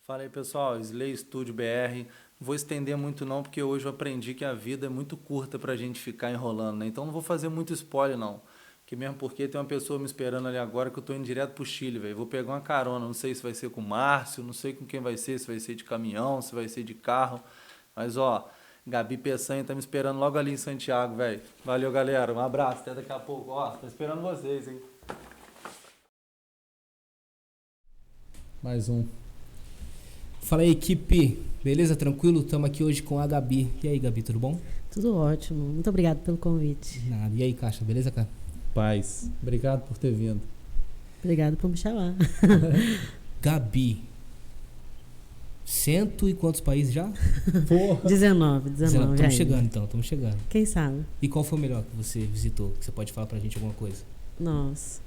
Fala aí, pessoal, Slay Studio BR. Não vou estender muito não, porque hoje eu aprendi que a vida é muito curta pra gente ficar enrolando, né? Então não vou fazer muito spoiler não. Que mesmo porque tem uma pessoa me esperando ali agora que eu tô indo direto pro Chile, velho. Vou pegar uma carona, não sei se vai ser com o Márcio, não sei com quem vai ser, se vai ser de caminhão, se vai ser de carro. Mas ó, Gabi Peçanha tá me esperando logo ali em Santiago, velho. Valeu, galera. Um abraço, até daqui a pouco. Ó, tô esperando vocês, hein? Mais um. Fala aí, equipe. Beleza? Tranquilo? Estamos aqui hoje com a Gabi. E aí, Gabi, tudo bom? Tudo ótimo. Muito obrigada pelo convite. Nada. E aí, Caixa, beleza, cara? Paz. Obrigado por ter vindo. Obrigada por me chamar. Gabi. Cento e quantos países já? Porra. 19 Estamos chegando, então. Estamos chegando. Quem sabe? E qual foi o melhor que você visitou? Que você pode falar pra gente alguma coisa? Nossa.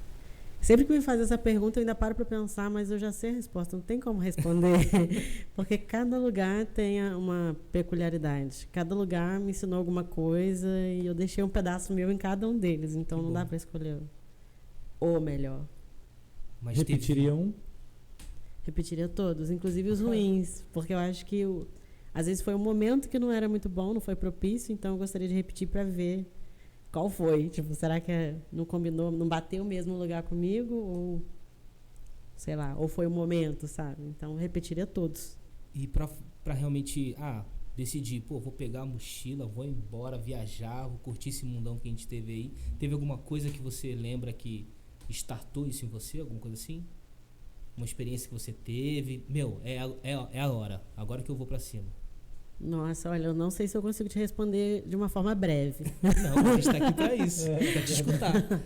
Sempre que me faz essa pergunta, eu ainda paro para pensar, mas eu já sei a resposta, não tem como responder. Porque cada lugar tem uma peculiaridade. Cada lugar me ensinou alguma coisa e eu deixei um pedaço meu em cada um deles. Então Que não bom. dá para escolher o melhor. Mas Repetiria um? Repetiria todos, inclusive os ruins. Porque eu acho que às vezes foi um momento que não era muito bom, não foi propício, então eu gostaria de repetir para ver qual foi. Tipo, será que não combinou, não bateu o mesmo lugar comigo? Ou, sei lá, ou foi o momento, sabe? Então, repetiria todos. E pra realmente, decidir, vou pegar a mochila, vou embora, viajar, vou curtir esse mundão que a gente teve aí. Teve alguma coisa que você lembra que startou isso em você? Alguma coisa assim? Uma experiência que você teve? É a hora. Agora que eu vou pra cima. Nossa, olha, eu não sei se eu consigo te responder de uma forma breve. Não, a gente tá aqui pra isso, pra te escutar.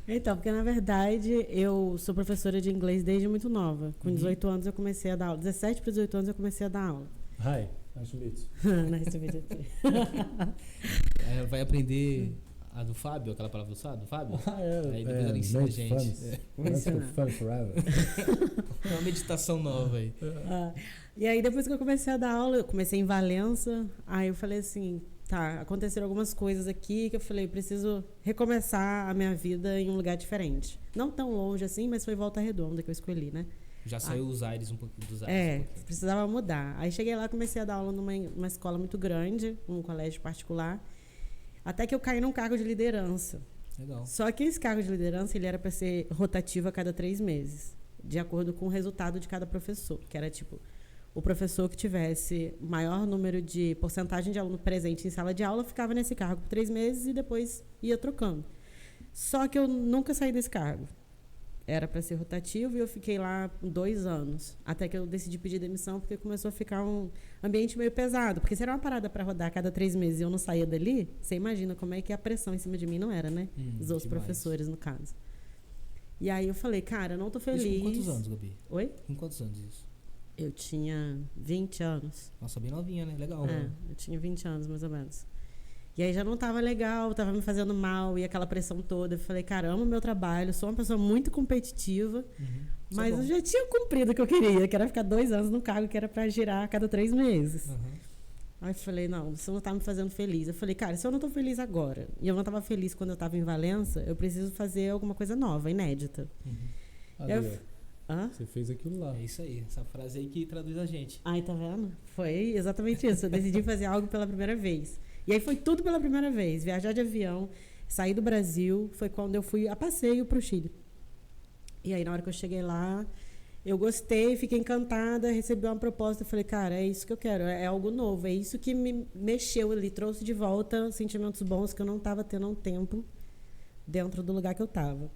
Então, porque na verdade eu sou professora de inglês desde muito nova. Com 18 anos eu comecei a dar aula. 17 para 18 anos eu comecei a dar aula. Hi, nice to meet you. Nice to meet you. Vai aprender a do Fábio, aquela palavra do Fábio? Aí depois ela ensina a gente. Vou ensinar. Fun forever. É uma meditação nova aí. E aí depois que eu comecei a dar aula, eu comecei em Valença, aí eu falei assim, tá, aconteceram algumas coisas aqui que eu falei, preciso recomeçar a minha vida em um lugar diferente. Não tão longe assim, mas foi Volta Redonda que eu escolhi, né? Já saiu os aires um pouquinho dos aires. Precisava mudar. Aí cheguei lá, comecei a dar aula numa escola muito grande, um colégio particular, até que eu caí num cargo de liderança. Legal. Só que esse cargo de liderança, ele era para ser rotativo a cada 3 meses, de acordo com o resultado de cada professor, que era tipo, o professor que tivesse maior número de porcentagem de aluno presente em sala de aula ficava nesse cargo por 3 meses e depois ia trocando. Só que eu nunca saí desse cargo. Era para ser rotativo e eu fiquei lá 2 anos, até que eu decidi pedir demissão porque começou a ficar um ambiente meio pesado. Porque se era uma parada para rodar a cada 3 meses e eu não saía dali, você imagina como é que a pressão em cima de mim não era, né? Os outros professores, no caso. E aí eu falei, cara, eu não tô feliz. Isso com quantos anos, Gabi? Oi? Com quantos anos isso? Eu tinha 20 anos. Nossa, bem novinha, né? Legal. Eu tinha 20 anos, mais ou menos. E aí já não tava legal, tava me fazendo mal, e aquela pressão toda. Eu falei, cara, amo meu trabalho, sou uma pessoa muito competitiva, mas eu já tinha cumprido o que eu queria, que era ficar 2 anos no cargo que era pra girar a cada 3 meses. Aí eu falei, não, isso não tá me fazendo feliz. Eu falei, cara, se eu não tô feliz agora, e eu não tava feliz quando eu tava em Valença, eu preciso fazer alguma coisa nova, inédita. Você fez aquilo lá. É isso aí, essa frase aí que traduz a gente. Ai, tá vendo? Foi exatamente isso. Eu decidi fazer algo pela primeira vez. E aí foi tudo pela primeira vez. Viajar de avião, sair do Brasil, foi quando eu fui a passeio pro Chile. E aí, na hora que eu cheguei lá, eu gostei, fiquei encantada, recebi uma proposta. Eu falei, cara, é isso que eu quero, é algo novo. É isso que me mexeu ali, trouxe de volta sentimentos bons que eu não estava tendo há um tempo dentro do lugar que eu estava.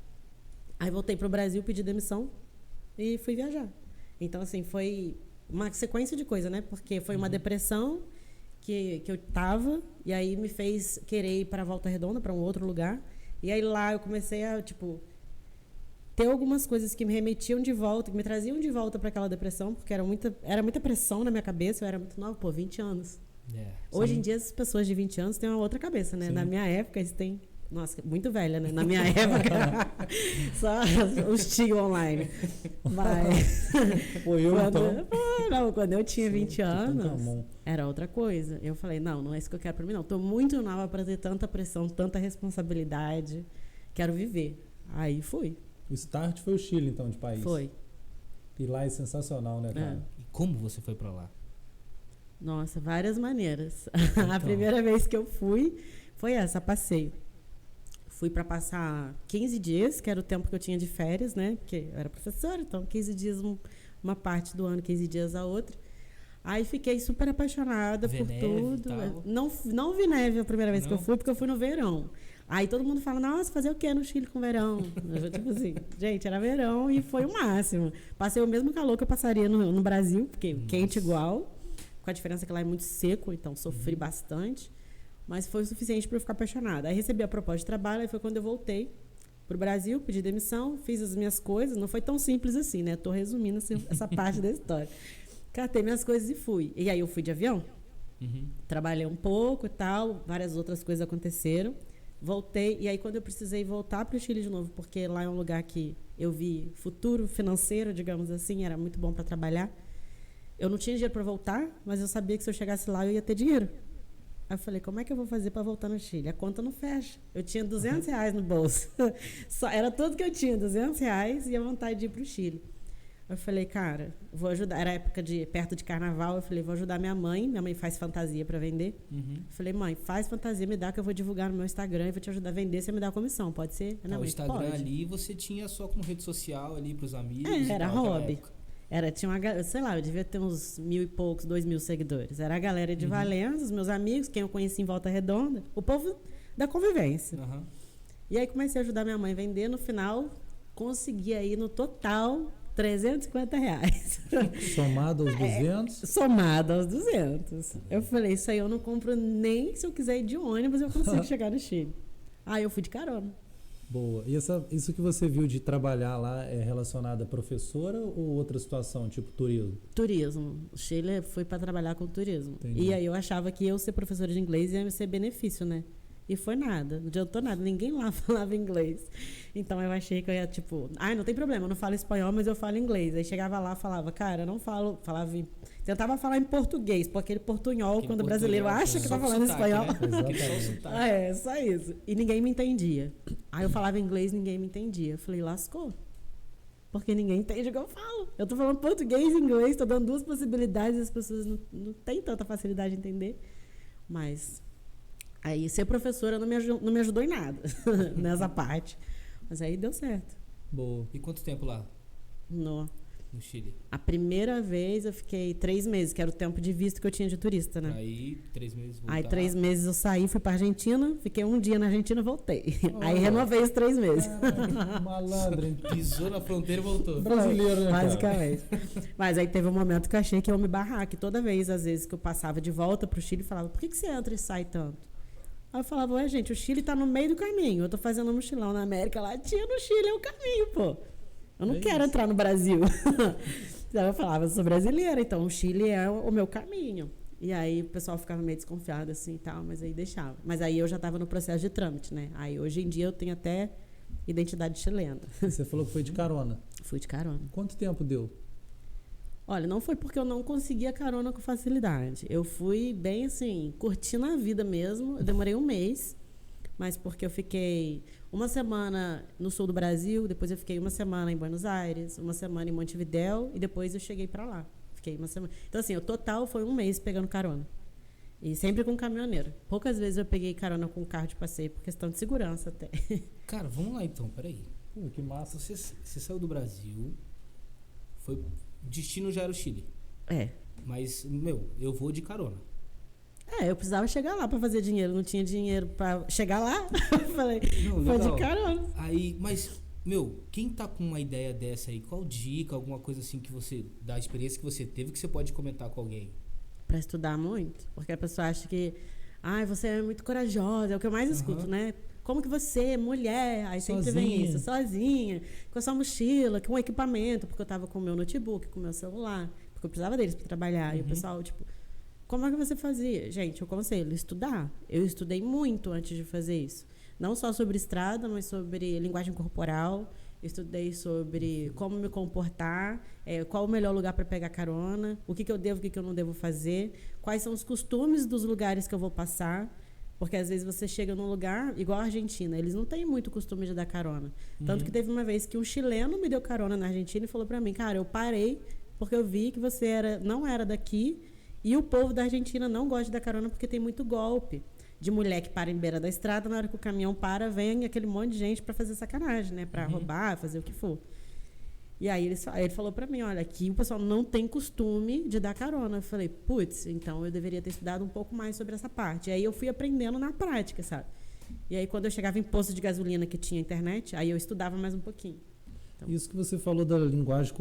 Aí voltei pro Brasil, pedi demissão e fui viajar. Então, assim, foi uma sequência de coisas, né? Porque foi uma depressão que eu tava, e aí me fez querer ir para Volta Redonda, para um outro lugar. E aí lá eu comecei a, ter algumas coisas que me remetiam de volta, que me traziam de volta para aquela depressão, porque era muita pressão na minha cabeça, eu era muito nova, 20 anos. Hoje em dia, as pessoas de 20 anos têm uma outra cabeça, né? Sim. Na minha época, eles têm... Nossa, muito velha, né? Na minha época, só os tios online. Mas... quando eu tinha 20 anos, era outra coisa. Eu falei, não é isso que eu quero pra mim, não. Tô muito nova pra ter tanta pressão, tanta responsabilidade. Quero viver. Aí fui. O start foi o Chile, então, de país? Foi. E lá é sensacional, né, cara? E como você foi pra lá? Nossa, várias maneiras. Então. A primeira vez que eu fui foi essa, passeio. Fui para passar 15 dias, que era o tempo que eu tinha de férias, né? Porque eu era professora, então 15 dias uma parte do ano, 15 dias a outra. Aí fiquei super apaixonada Vê por neve e tudo. tal? Não vi neve a primeira vez que eu Não? fui, porque eu fui no verão. Aí todo mundo fala, nossa, fazer o quê no Chile com verão? Eu, tipo assim, gente, era verão e foi o máximo. Passei o mesmo calor que eu passaria no Brasil, porque quente igual, com a diferença que lá é muito seco, então sofri bastante. Mas foi o suficiente para eu ficar apaixonada. Aí recebi a proposta de trabalho, aí foi quando eu voltei pro Brasil, pedi demissão, fiz as minhas coisas. Não foi tão simples assim, né? Tô resumindo assim, essa parte da história. Catei minhas coisas e fui. E aí eu fui de avião, trabalhei um pouco e tal, várias outras coisas aconteceram. Voltei, e aí quando eu precisei voltar para o Chile de novo, porque lá é um lugar que eu vi futuro financeiro, digamos assim, era muito bom para trabalhar. Eu não tinha dinheiro para voltar, mas eu sabia que se eu chegasse lá eu ia ter dinheiro. Aí eu falei, como é que eu vou fazer para voltar no Chile? A conta não fecha. Eu tinha R$200 no bolso. Era tudo que eu tinha, R$200 e a vontade de ir para o Chile. Eu falei, cara, vou ajudar. Era época perto de carnaval. Eu falei, vou ajudar minha mãe. Minha mãe faz fantasia para vender. Eu falei, mãe, faz fantasia, me dá que eu vou divulgar no meu Instagram e vou te ajudar a vender. Você me dá a comissão, pode ser? O Instagram ali você tinha só como rede social ali pros amigos. Era e tal, hobby. Tinha uma, sei lá, eu devia ter uns 1.000 e poucos, 2.000 seguidores. Era a galera de Valença, os meus amigos, quem eu conheci em Volta Redonda, o povo da convivência. E aí comecei a ajudar minha mãe a vender. No final, consegui aí no total R$350. Somado aos 200? Somado aos 200. Eu falei, isso aí eu não compro nem se eu quiser ir de ônibus, eu consigo chegar no Chile. Aí eu fui de carona. Boa. E isso que você viu de trabalhar lá é relacionado a professora ou outra situação, tipo turismo? Turismo. O Chile foi para trabalhar com turismo. Entendi. E aí eu achava que eu ser professora de inglês ia ser benefício, né? E foi nada, não adiantou nada, ninguém lá falava inglês. Então eu achei que eu ia, tipo, não tem problema, eu não falo espanhol, mas eu falo inglês. Aí chegava lá, falava, cara, eu não falo, tentava falar em português, por aquele portunhol, quando o brasileiro acha que tá falando espanhol. Exatamente. Só isso. E ninguém me entendia. Aí eu falava inglês, ninguém me entendia. Eu falei, lascou. Porque ninguém entende o que eu falo. Eu tô falando português e inglês, tô dando duas possibilidades, as pessoas não têm tanta facilidade de entender. Mas aí ser professora não me ajudou em nada nessa parte. Mas aí deu certo. Boa. E quanto tempo lá No Chile? A primeira vez eu fiquei 3 meses, que era o tempo de visto que eu tinha de turista, né? Aí 3 meses voltar. Aí 3 meses eu saí, fui pra Argentina, fiquei um dia na Argentina e voltei. Aí renovei os 3 meses. Malandro, hein? Pisou na fronteira e voltou. Brasileiro, né, cara? Basicamente. Mas aí teve um momento que eu achei que eu ia me barrar, que toda vez, às vezes, que eu passava de volta pro Chile, falava, por que você entra e sai tanto? Aí eu falava, ué, gente, o Chile tá no meio do caminho. Eu tô fazendo um mochilão na América Latina, o Chile é o caminho, pô. Eu não quero entrar no Brasil. Então eu falava, eu sou brasileira, então o Chile é o meu caminho. E aí o pessoal ficava meio desconfiado assim e tal, mas aí deixava. Mas aí eu já estava no processo de trâmite, né? Aí hoje em dia eu tenho até identidade chilena. Você falou que foi de carona. Fui de carona. Quanto tempo deu? Olha, não foi porque eu não conseguia carona com facilidade. Eu fui bem assim, curtindo a vida mesmo. Eu demorei 1 mês, mas porque eu fiquei 1 semana no sul do Brasil, depois eu fiquei 1 semana em Buenos Aires, 1 semana em Montevidéu e depois eu cheguei para lá. Fiquei 1 semana. Então assim, o total foi 1 mês pegando carona. E sempre com caminhoneiro. Poucas vezes eu peguei carona com carro de passeio por questão de segurança até. Cara, vamos lá então, peraí. Pô, que massa. Você saiu do Brasil, o destino já era o Chile. É. Mas, eu vou de carona. Eu precisava chegar lá para fazer dinheiro, não tinha dinheiro para chegar lá. Eu falei, Não, vou legal. de carona. Aí, mas, quem tá com uma ideia dessa aí, qual dica, alguma coisa assim que você, da experiência que você teve, que você pode comentar com alguém? Para estudar muito, porque a pessoa acha que, você é muito corajosa, é o que eu mais escuto, né? Como que você, mulher, aí sempre vem isso, sozinha, com a sua mochila, com o equipamento, porque eu tava com o meu notebook, com o meu celular, porque eu precisava deles para trabalhar. E o pessoal, tipo, como é que você fazia? Gente, eu aconselho estudar. Eu estudei muito antes de fazer isso. Não só sobre estrada, mas sobre linguagem corporal. Estudei sobre como me comportar, qual o melhor lugar para pegar carona, o que eu devo, o que eu não devo fazer, quais são os costumes dos lugares que eu vou passar. Porque às vezes você chega num lugar, igual a Argentina, eles não têm muito costume de dar carona. Tanto que teve uma vez que um chileno me deu carona na Argentina e falou pra mim, cara, eu parei porque eu vi que você não era daqui e o povo da Argentina não gosta de dar carona porque tem muito golpe. De mulher que para em beira da estrada, na hora que o caminhão para, vem aquele monte de gente pra fazer sacanagem, né? Pra roubar, fazer o que for. E aí ele falou pra mim, olha, aqui o pessoal não tem costume de dar carona. Eu falei, putz, então eu deveria ter estudado um pouco mais sobre essa parte. E aí eu fui aprendendo na prática, sabe? E aí quando eu chegava em posto de gasolina que tinha internet, aí eu estudava mais um pouquinho. Então, Isso que você falou da linguagem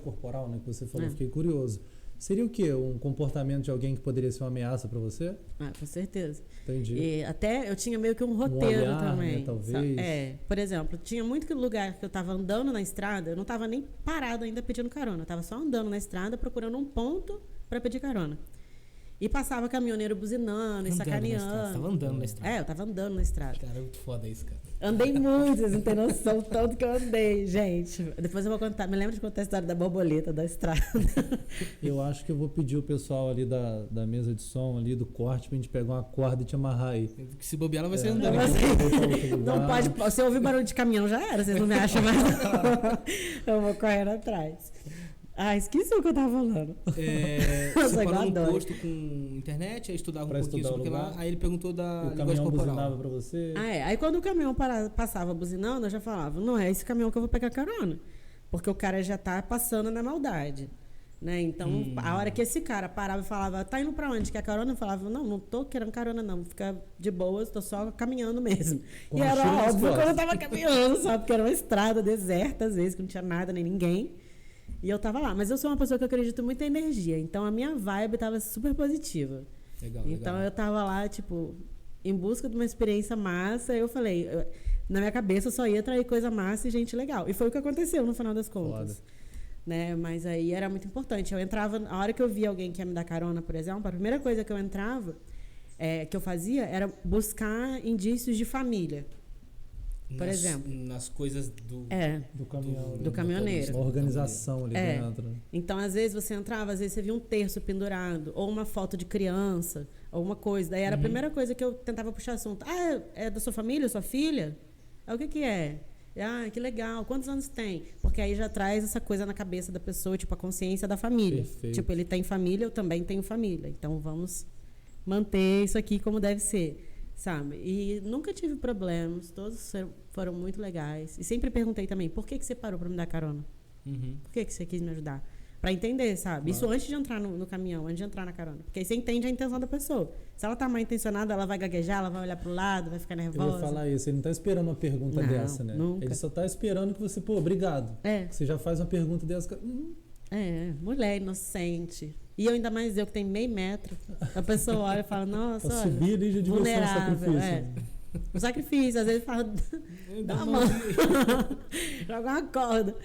corporal, né? Que você falou, fiquei curioso. Seria o quê? Um comportamento de alguém que poderia ser uma ameaça para você? com certeza. Entendi. E até eu tinha meio que um roteiro olhar, também. né, talvez. Por exemplo, tinha muito lugar que eu tava andando na estrada, eu não tava nem parado ainda pedindo carona. Eu tava só andando na estrada, procurando um ponto para pedir carona. E passava caminhoneiro buzinando e sacaneando. Você tava andando na estrada. Eu tava andando na estrada. Cara, é muito foda isso, cara. Andei muito, vocês não têm noção tanto que eu andei, gente. Depois eu vou contar. Me lembro de contar a história da borboleta da estrada. Eu acho que eu vou pedir o pessoal ali da mesa de som, ali do corte, pra gente pegar uma corda e te amarrar aí. Que se bobear, ela vai ser Não, andando. não pode. Se eu ouvir barulho de caminhão, já era. Vocês não me acham mais. Eu vou correndo atrás. Esqueci o que eu tava falando. Você parou num posto com internet, aí estudava um pouquinho sobre lá, aí ele perguntou da linguagem corporal. Buzinava pra você? Aí quando o caminhão passava buzinando, eu já falava, não é esse caminhão que eu vou pegar carona. Porque o cara já tá passando na maldade. Né? Então, a hora que esse cara parava e falava, tá indo pra onde? Quer carona? Eu falava, não tô querendo carona não, fica de boas, tô só caminhando mesmo. E era óbvio quando eu tava caminhando, sabe? Porque era uma estrada deserta, às vezes, que não tinha nada nem ninguém. E eu tava lá. Mas eu sou uma pessoa que acredito muito em energia. Então, a minha vibe tava super positiva. Então, eu tava lá, tipo, em busca de uma experiência massa. Eu falei, na minha cabeça, eu só ia atrair coisa massa e gente legal. E foi o que aconteceu, no final das contas. Né? Mas aí era muito importante. Eu entrava, a hora que eu via alguém que ia me dar carona, por exemplo, a primeira coisa que eu entrava, que eu fazia, era buscar indícios de família. Por exemplo. Nas coisas do caminhoneiro. Uma organização ali dentro. Então, às vezes, você entrava, às vezes você via um terço pendurado, ou uma foto de criança, alguma coisa. Daí era a primeira coisa que eu tentava puxar assunto. É da sua família, sua filha? O que é? Que legal. Quantos anos tem? Porque aí já traz essa coisa na cabeça da pessoa, tipo, a consciência da família. Perfeito. Tipo, ele tem família, eu também tenho família. Então, vamos manter isso aqui como deve ser. Sabe? E nunca tive problemas, todos foram muito legais. E sempre perguntei também, por que você parou para me dar carona? Por que você quis me ajudar? Para entender, sabe? Claro. Isso antes de entrar no caminhão, antes de entrar na carona. Porque aí você entende a intenção da pessoa. Se ela tá mal intencionada, ela vai gaguejar, ela vai olhar pro lado, vai ficar nervosa. Eu ia falar isso, ele não tá esperando uma pergunta dessa, né? Nunca. Ele só tá esperando que você, obrigado. Você já faz uma pergunta dessa. Mulher inocente. E eu, ainda mais eu que tenho meio metro. A pessoa olha e fala, nossa, olha, subir ali já devia ser um sacrifício. Um sacrifício, às vezes fala, dá uma mão, joga uma corda.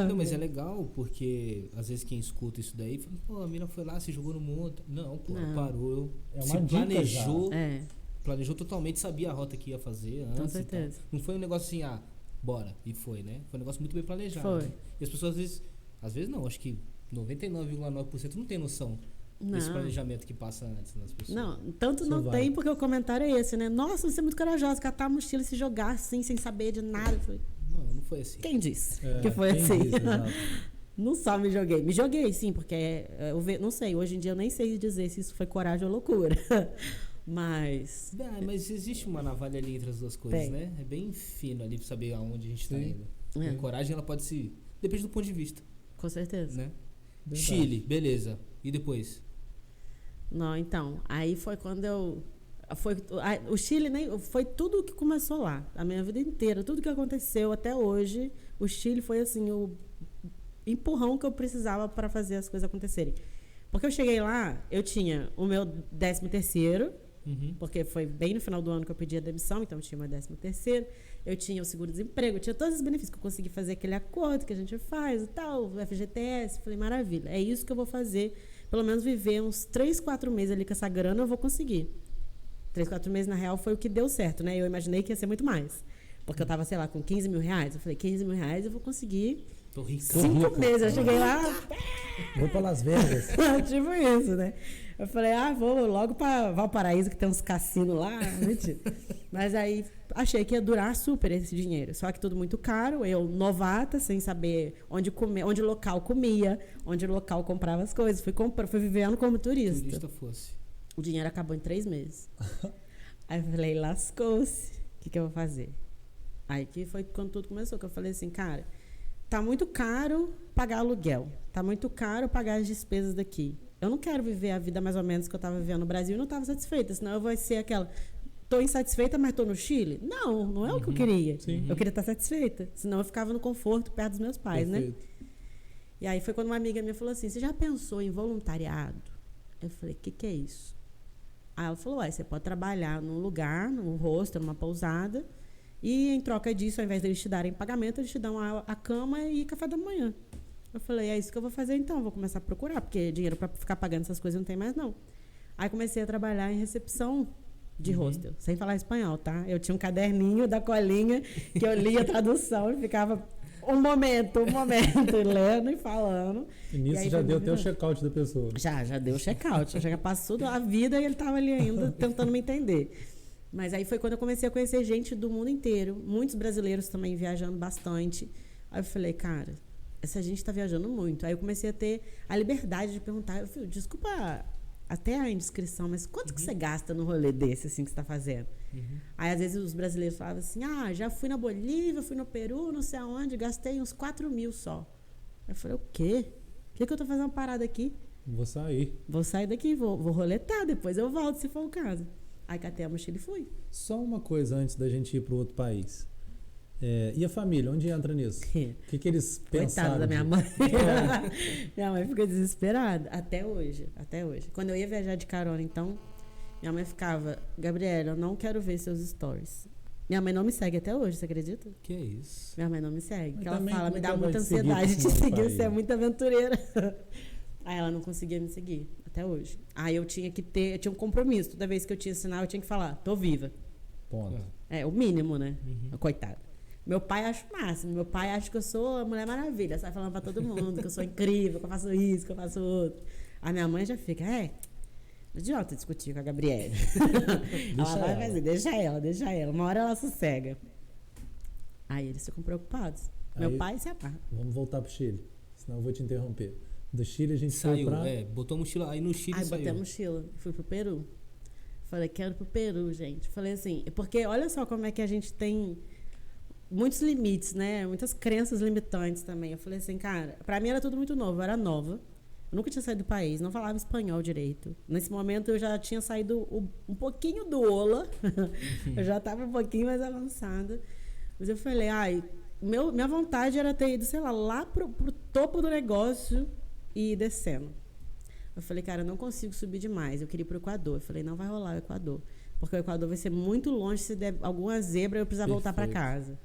Não, mas é legal, porque às vezes quem escuta isso daí fala, a mina foi lá, se jogou no mundo. Não, parou, se planejou, planejou totalmente, sabia a rota que ia fazer antes. Com certeza. Não foi um negócio assim, bora, e foi, né? Foi um negócio muito bem planejado. Foi. Né? E as pessoas às vezes não, acho que 99,9% não tem noção desse planejamento que passa antes nas pessoas. Não, tanto não tem, porque o comentário é esse, né? Nossa, você é muito corajosa, catar a mochila e se jogar assim, sem saber de nada. Eu falei, não foi assim. Quem disse que foi assim? Não só me joguei. Me joguei, sim, porque não sei, hoje em dia eu nem sei dizer se isso foi coragem ou loucura. Mas existe uma navalha ali entre as duas coisas, né? É bem fino ali pra saber aonde a gente tá indo. A coragem, ela pode se... Depende do ponto de vista. Com certeza. Né? Chile, beleza. E depois? Não, então, aí foi quando o Chile foi tudo que começou lá, a minha vida inteira, tudo que aconteceu até hoje, o Chile foi assim o empurrão que eu precisava para fazer as coisas acontecerem. Porque eu cheguei lá, eu tinha o meu 13º, porque foi bem no final do ano que eu pedi a demissão, então eu tinha meu 13º, eu tinha o seguro-desemprego, eu tinha todos os benefícios que eu consegui fazer aquele acordo que a gente faz e tal, o FGTS, falei, maravilha, é isso que eu vou fazer, pelo menos viver uns 3, 4 meses ali com essa grana eu vou conseguir. 3, 4 meses, na real, foi o que deu certo, né? Eu imaginei que ia ser muito mais, porque eu tava, sei lá, com 15 mil reais, eu falei, 15 mil reais eu vou conseguir Tô rica. 5 meses, eu cheguei lá... Vou pra Las Vegas. Tipo isso, né? Eu falei, vou logo pra Valparaíso, que tem uns cassinos lá. Mentira. Mas aí achei que ia durar super esse dinheiro. Só que tudo muito caro. Eu, novata, sem saber onde comer, onde o local comia, onde o local comprava as coisas. Fui vivendo como turista. Turista fosse. O dinheiro acabou em 3 meses. Aí eu falei, lascou-se. O que eu vou fazer? Aí que foi quando tudo começou, que eu falei assim, cara, tá muito caro pagar aluguel. Tá muito caro pagar as despesas daqui. Eu não quero viver a vida mais ou menos que eu estava vivendo no Brasil e não estava satisfeita. Senão eu vou ser aquela... Tô insatisfeita, mas tô no Chile? Não é o que eu queria. Sim. Eu queria estar satisfeita. Senão eu ficava no conforto perto dos meus pais, Perfeito. né? E aí foi quando uma amiga minha falou assim, você já pensou em voluntariado? Eu falei, o que é isso? Aí ela falou, você pode trabalhar num lugar, num hostel, numa pousada, e em troca disso, ao invés de eles te darem pagamento, eles te dão a cama e café da manhã. Eu falei, é isso que eu vou fazer então, vou começar a procurar, porque dinheiro para ficar pagando essas coisas não tem mais não. Aí comecei a trabalhar em recepção de hostel, sem falar espanhol, tá? Eu tinha um caderninho da colinha que eu lia a tradução e ficava um momento, lendo e falando. E nisso aí já foi deu até o virando. check-out da pessoa. Já deu check-out. Já passou a vida e ele estava ali ainda tentando me entender. Mas aí foi quando eu comecei a conhecer gente do mundo inteiro. Muitos brasileiros também viajando bastante. Aí eu falei, cara, essa gente está viajando muito. Aí eu comecei a ter a liberdade de perguntar. Eu falei, desculpa até a indiscrição, mas quanto que você gasta no rolê desse, assim, que você está fazendo? Aí, às vezes, os brasileiros falavam assim, já fui na Bolívia, fui no Peru, não sei aonde, gastei uns 4 mil só. Eu falei, o quê? Por que eu tô fazendo uma parada aqui? Vou sair. Vou sair daqui, vou roletar, depois eu volto, se for o caso. Aí catei a mochila e fui. Só uma coisa antes da gente ir para outro país. E a família, onde entra nisso? O que eles pensaram? Coitada da minha mãe. Minha mãe ficou desesperada. Até hoje. Quando eu ia viajar de carona, então, minha mãe ficava, Gabriela, eu não quero ver seus stories. Minha mãe não me segue até hoje, você acredita? Que isso? Minha mãe não me segue. Mas Porque ela também, fala, como me é que dá ela vai muita te seguir ansiedade pra de esse seguir, país? você é muito aventureira. Aí ela não conseguia me seguir, até hoje. Aí eu tinha um compromisso. Toda vez que eu tinha sinal, eu tinha que falar, tô viva. Ponto. É, o mínimo, né? Coitado. Meu pai acha o máximo. Meu pai acha que eu sou a Mulher Maravilha. Sai falando pra todo mundo que eu sou incrível, que eu faço isso, que eu faço outro. A minha mãe já fica, não adianta discutir com a Gabriela. Ela vai fazer, deixa ela. Uma hora ela sossega. Aí eles ficam preocupados. Meu Aí- pai se amarra. Vamos voltar pro Chile, senão eu vou te interromper. Do Chile a gente Saiu, foi pra... botou a mochila, aí no Chile Aí saiu. botei a mochila, fui pro Peru. Falei, quero ir pro Peru, gente. Falei assim, porque olha só como é que a gente tem muitos limites, né? Muitas crenças limitantes também. Eu falei assim, cara, pra mim era tudo muito novo, eu era nova. Eu nunca tinha saído do país, não falava espanhol direito. Nesse momento eu já tinha saído um pouquinho do Ola. Eu já tava um pouquinho mais avançada. Mas eu falei, minha vontade era ter ido, sei lá pro topo do negócio e ir descendo. Eu falei, cara, eu não consigo subir demais. Eu queria ir pro Equador. Eu falei, não vai rolar o Equador. Porque o Equador vai ser muito longe. Se der alguma zebra, eu precisar voltar para casa.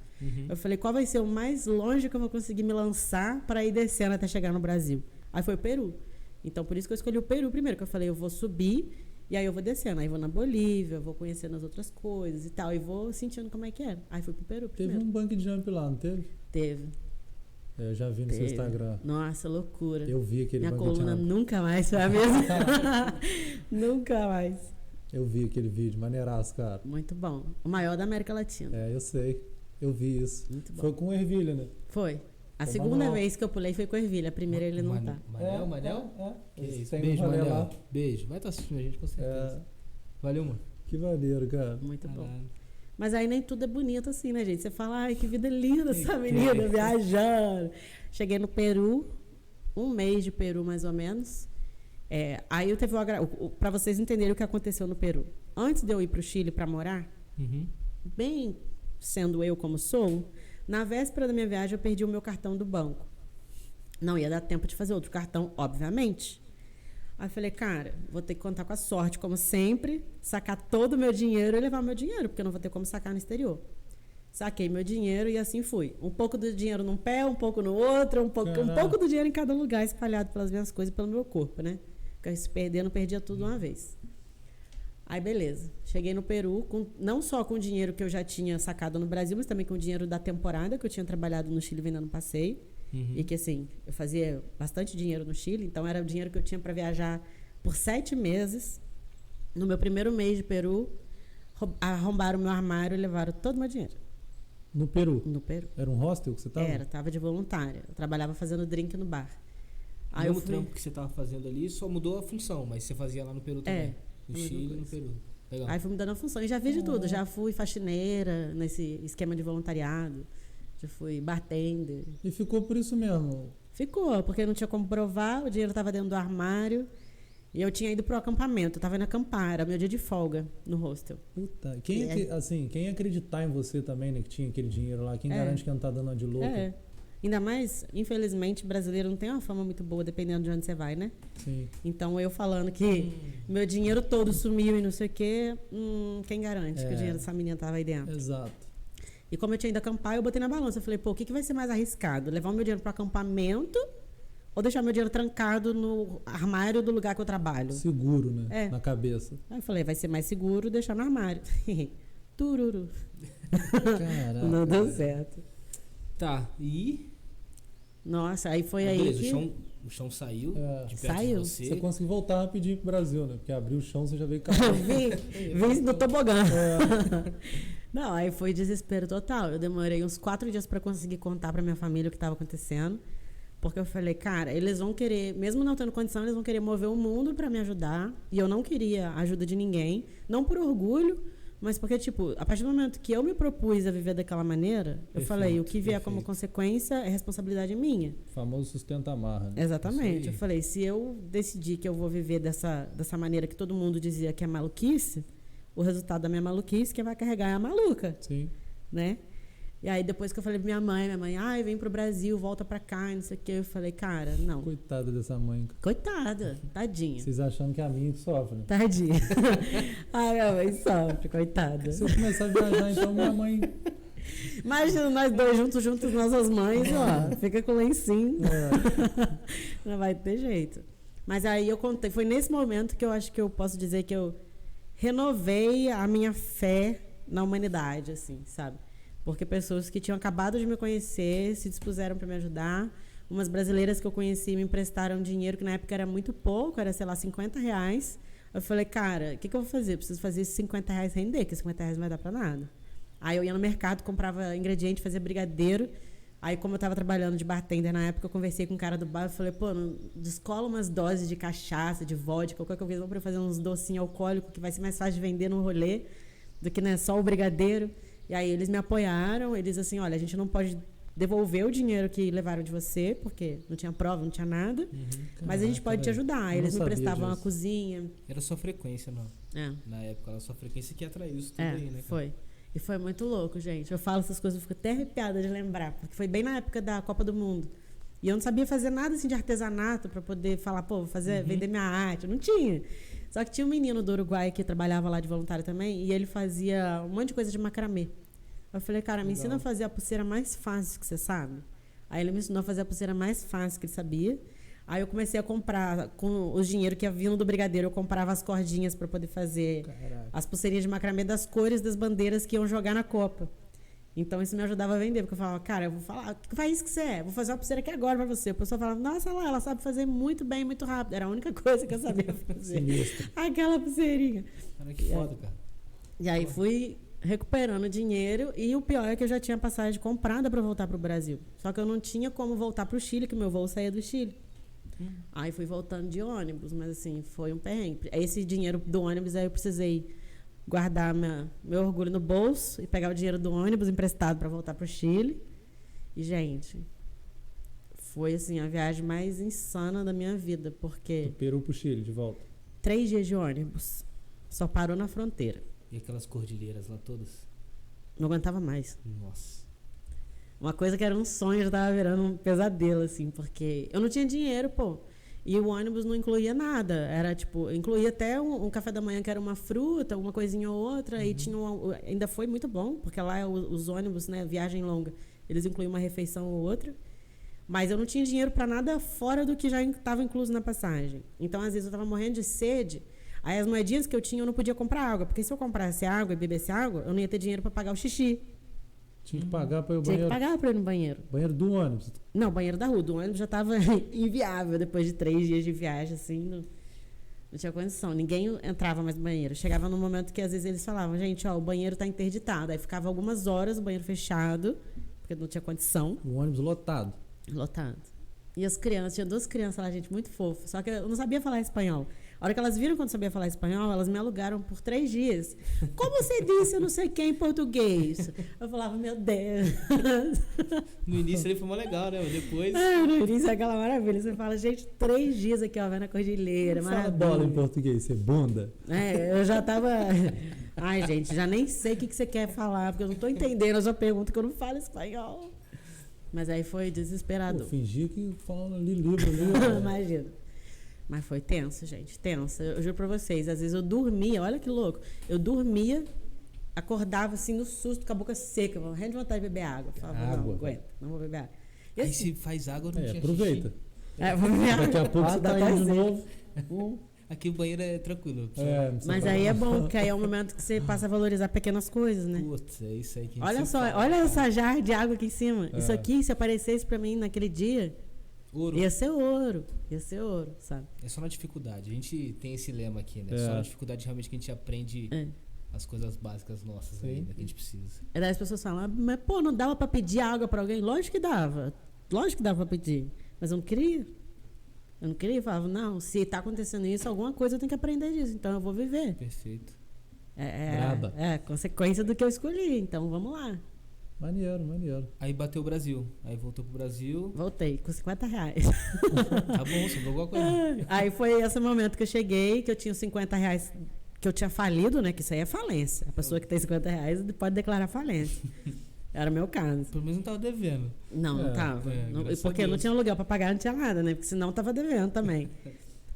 Eu falei, qual vai ser o mais longe que eu vou conseguir me lançar para ir descendo até chegar no Brasil? Aí foi o Peru. Então, por isso que eu escolhi o Peru primeiro. Que eu falei, eu vou subir e aí eu vou descendo. Aí vou na Bolívia, vou conhecendo as outras coisas e tal. E vou sentindo como é que era. Aí fui pro Peru Teve primeiro. um bungee jump lá, não teve? Teve. Eu já vi no seu Instagram. Nossa, loucura. Eu vi aquele Minha bungee coluna jump. nunca mais foi a mesma. Nunca mais. Eu vi aquele vídeo, maneiraço, cara. Muito bom. O maior da América Latina. Eu sei. Eu vi isso. Muito bom. Foi com o Ervilha, né? Foi. A Foi segunda manual. vez que eu pulei foi com a Ervilha. A primeira ele não tá. Manel? Que Eles isso. têm um Beijo, rolê Manel. lá. Beijo. Vai estar assistindo a gente com certeza. É, Valeu, mano. que maneiro, cara. Muito bom. Caralho. Mas aí nem tudo é bonito assim, né, gente? Você fala, ai, que vida linda essa menina viajando. Cheguei no Peru, 1 mês de Peru mais ou menos. Aí eu teve para vocês entenderem o que aconteceu no Peru. Antes de eu ir para o Chile para morar, bem sendo eu como sou, na véspera da minha viagem eu perdi o meu cartão do banco. Não ia dar tempo de fazer outro cartão, obviamente. Aí eu falei, cara, vou ter que contar com a sorte, como sempre, sacar todo o meu dinheiro e levar meu dinheiro, porque eu não vou ter como sacar no exterior. Saquei meu dinheiro e assim fui. Um pouco do dinheiro num pé, um pouco no outro, um pouco do dinheiro em cada lugar, espalhado pelas minhas coisas e pelo meu corpo, né? Porque se perder, não perdia tudo de uma vez. Aí, beleza. Cheguei no Peru, não só com o dinheiro que eu já tinha sacado no Brasil, mas também com o dinheiro da temporada, que eu tinha trabalhado no Chile vendendo passeio. E que, assim, eu fazia bastante dinheiro no Chile, então era o dinheiro que eu tinha para viajar por 7 meses. No meu primeiro mês de Peru, arrombaram o meu armário e levaram todo o meu dinheiro. No Peru? No Peru. Era um hostel que você tava? Era, tava de voluntária. Eu trabalhava fazendo drink no bar. Aí O trampo que você tava fazendo ali só mudou a função, mas você fazia lá no Peru também. No Chile e no Peru. Legal. Aí fui mudando a função. E já fiz de tudo. Já fui faxineira nesse esquema de voluntariado. Já fui bartender. E ficou por isso mesmo? Ficou, porque não tinha como provar. O dinheiro estava dentro do armário. E eu tinha ido pro acampamento. Eu tava indo acampar. Era meu dia de folga no hostel. Puta, quem ia acreditar em você também, né? Que tinha aquele dinheiro lá? Quem garante que não tá dando uma de louco? Ainda mais, infelizmente, brasileiro não tem uma fama muito boa, dependendo de onde você vai, né? Sim. Então, eu falando que meu dinheiro todo sumiu e não sei o quê, quem garante que o dinheiro dessa menina tava aí dentro? Exato. E como eu tinha ido acampar, eu botei na balança. Eu falei, pô, o que vai ser mais arriscado? Levar o meu dinheiro pro acampamento ou deixar meu dinheiro trancado no armário do lugar que eu trabalho? Seguro, né? É. Na cabeça. Aí eu falei, vai ser mais seguro deixar no armário. Tururu. Caraca. Não deu certo. Tá, e... Nossa, aí foi aí beleza, que... o chão saiu de perto Saiu. de você. Você conseguiu voltar rapidinho pro Brasil, né? Porque abriu o chão, você já veio cá. Vim no tobogã. Não, aí foi desespero total. Eu demorei uns 4 dias pra conseguir contar pra minha família o que estava acontecendo. Porque eu falei, cara, eles vão querer, mesmo não tendo condição, eles vão querer mover o mundo pra me ajudar. E eu não queria a ajuda de ninguém. Não por orgulho, mas porque, tipo, a partir do momento que eu me propus a viver daquela maneira, eu falei, o que vier como consequência é responsabilidade minha. O famoso sustenta amarra, né? Exatamente. Eu falei, se eu decidir que eu vou viver dessa maneira que todo mundo dizia que é maluquice, o resultado da minha maluquice, quem vai carregar é a maluca. Sim. Né? E aí, depois que eu falei pra minha mãe, ai, vem pro Brasil, volta pra cá, não sei o quê. Eu falei, cara, não. Coitada dessa mãe. Coitada, tadinha. Vocês achando que é a minha que sofre, né? Tadinha. Ai, minha mãe sofre, coitada. Se eu começar a viajar, então minha mãe... Imagina nós dois juntos nossas mães, ó. Fica com lencinho. Não vai ter jeito. Mas aí eu contei, foi nesse momento que eu acho que eu posso dizer que eu renovei a minha fé na humanidade, assim, sabe? Porque pessoas que tinham acabado de me conhecer se dispuseram para me ajudar. Umas brasileiras que eu conheci me emprestaram dinheiro, que na época era muito pouco, era, sei lá, R$50. Eu falei, cara, o que eu vou fazer? Eu preciso fazer esses R$50 render, porque R$50 não vai dar para nada. Aí eu ia no mercado, comprava ingrediente, fazia brigadeiro. Aí, como eu estava trabalhando de bartender na época, eu conversei com o cara do bar. Eu falei, pô, descola umas doses de cachaça, de vodka, qualquer coisa, para fazer uns docinhos alcoólicos, que vai ser mais fácil de vender no rolê do que, né, só o brigadeiro. E aí eles me apoiaram, eles assim, olha, a gente não pode devolver o dinheiro que levaram de você, porque não tinha prova, não tinha nada, mas a gente pode te ajudar. Eles me prestavam a cozinha. Era sua frequência, não? Na época, era sua frequência que atraiu isso tudo aí, né? Cara? Foi. E foi muito louco, gente. Eu falo essas coisas, eu fico até arrepiada de lembrar, porque foi bem na época da Copa do Mundo. E eu não sabia fazer nada assim de artesanato para poder falar, pô, vou fazer, vender minha arte. Eu não tinha. Só que tinha um menino do Uruguai que trabalhava lá de voluntário também, e ele fazia um monte de coisa de macramê. Eu falei, cara, me ensina a fazer a pulseira mais fácil que você sabe. Aí ele me ensinou a fazer a pulseira mais fácil que ele sabia. Aí eu comecei a comprar, com os dinheiro que ia vindo do brigadeiro, eu comprava as cordinhas para poder fazer as pulseirinhas de macramê das cores das bandeiras que iam jogar na Copa. Então isso me ajudava a vender, porque eu falava, cara, eu vou falar, que país que você é? Vou fazer uma pulseira aqui agora para você. A pessoa falava, nossa, lá, ela sabe fazer muito bem, muito rápido. Era a única coisa que eu sabia fazer. Aquela pulseirinha. Cara, que foda, cara. E aí fui recuperando dinheiro, e o pior é que eu já tinha passagem comprada para voltar para o Brasil. Só que eu não tinha como voltar para o Chile, que meu voo saía do Chile. Aí fui voltando de ônibus, mas assim, foi um perrengue. Esse dinheiro do ônibus, aí eu precisei guardar meu orgulho no bolso e pegar o dinheiro do ônibus emprestado para voltar para o Chile. E, gente, foi assim a viagem mais insana da minha vida, porque... Do Peru pro Chile, de volta. 3 dias de ônibus. Só parou na fronteira. E aquelas cordilheiras lá todas? Não aguentava mais. Nossa. Uma coisa que era um sonho já tava virando um pesadelo, assim, porque eu não tinha dinheiro, pô. E o ônibus não incluía nada. Era, tipo, incluía até um café da manhã que era uma fruta, uma coisinha ou outra. E tinha ainda foi muito bom, porque lá os ônibus, né, viagem longa, eles incluíam uma refeição ou outra. Mas eu não tinha dinheiro para nada fora do que já estava incluso na passagem. Então, às vezes, eu estava morrendo de sede. Aí, as moedinhas que eu tinha, eu não podia comprar água. Porque se eu comprasse água e bebesse água, eu não ia ter dinheiro para pagar o xixi. Tinha que pagar para ir ao Tinha que banheiro. pagar pra ir no banheiro. Banheiro do ônibus. Não, banheiro da rua. Do ônibus já tava inviável. Depois de 3 dias de viagem, assim, não tinha condição. Ninguém entrava mais no banheiro. Chegava num momento que às vezes eles falavam, gente, ó, o banheiro tá interditado. Aí ficava algumas horas o banheiro fechado, porque não tinha condição. O ônibus lotado. Lotado. E as crianças, tinha 2 crianças lá, gente, muito fofas. Só que eu não sabia falar espanhol. A hora que elas viram que eu não sabia falar espanhol, elas me alugaram por 3 dias. Como você disse, eu não sei quem em português? Eu falava, meu Deus. No início ele foi mó legal, né? Mas depois. No início é aquela maravilha. Você fala, gente, 3 dias aqui, ó, vendo a cordilheira. Fala Maravilha. bola em português, você bunda. Eu já tava. Ai, gente, já nem sei o que você quer falar, porque eu não tô entendendo. Eu já pergunto que eu não falo espanhol. Mas aí foi desesperador. Eu fingi que falando ali livro ali. Imagina. Mas foi tenso, gente, tenso. Eu juro pra vocês, às vezes eu dormia, olha que louco. Eu dormia, acordava assim no susto, com a boca seca, morrendo de vontade de beber água. Falava, não, Água. aguenta, não vou beber água. E Aí assim, se faz água, não tinha Aproveita. vou beber água. Daqui a pouco Ó, você dá tá até indo de sede. novo. xixi. Aqui o banheiro é tranquilo. Não precisa Mas pagar. aí é bom, porque aí é um momento que você passa a valorizar pequenas coisas, né? Putz, é isso aí que a gente Olha sempre só, fala. olha essa jarra de água aqui em cima. É. Isso aqui, se aparecesse pra mim naquele dia, Ouro. ia ser ouro, sabe? É só na dificuldade. A gente tem esse lema aqui, né? É. Só na dificuldade realmente que a gente aprende É. as coisas básicas nossas Sim. ainda que a gente precisa. E daí as pessoas falam, mas pô, não dava pra pedir água pra alguém? Lógico que dava. Lógico que dava pra pedir. Mas eu não queria. Eu não queria. Eu falava, não, se tá acontecendo isso, alguma coisa eu tenho que aprender disso. Então eu vou viver. Perfeito. Braba. É consequência do que eu escolhi. Então vamos lá. Maneiro, maneiro. Aí bateu o Brasil. Aí voltou pro Brasil. Voltei com R$50. Tá bom, sobrou alguma coisa. Aí foi esse momento que eu cheguei, que eu tinha os R$50 que eu tinha falido, né? Que isso aí é falência. A pessoa que tem R$50 pode declarar falência. Era o meu caso. Pelo menos não tava devendo. Não É, tava. é, Não- graças a porque não Deus. tinha aluguel pra pagar, não tinha nada, né? Porque senão tava devendo também.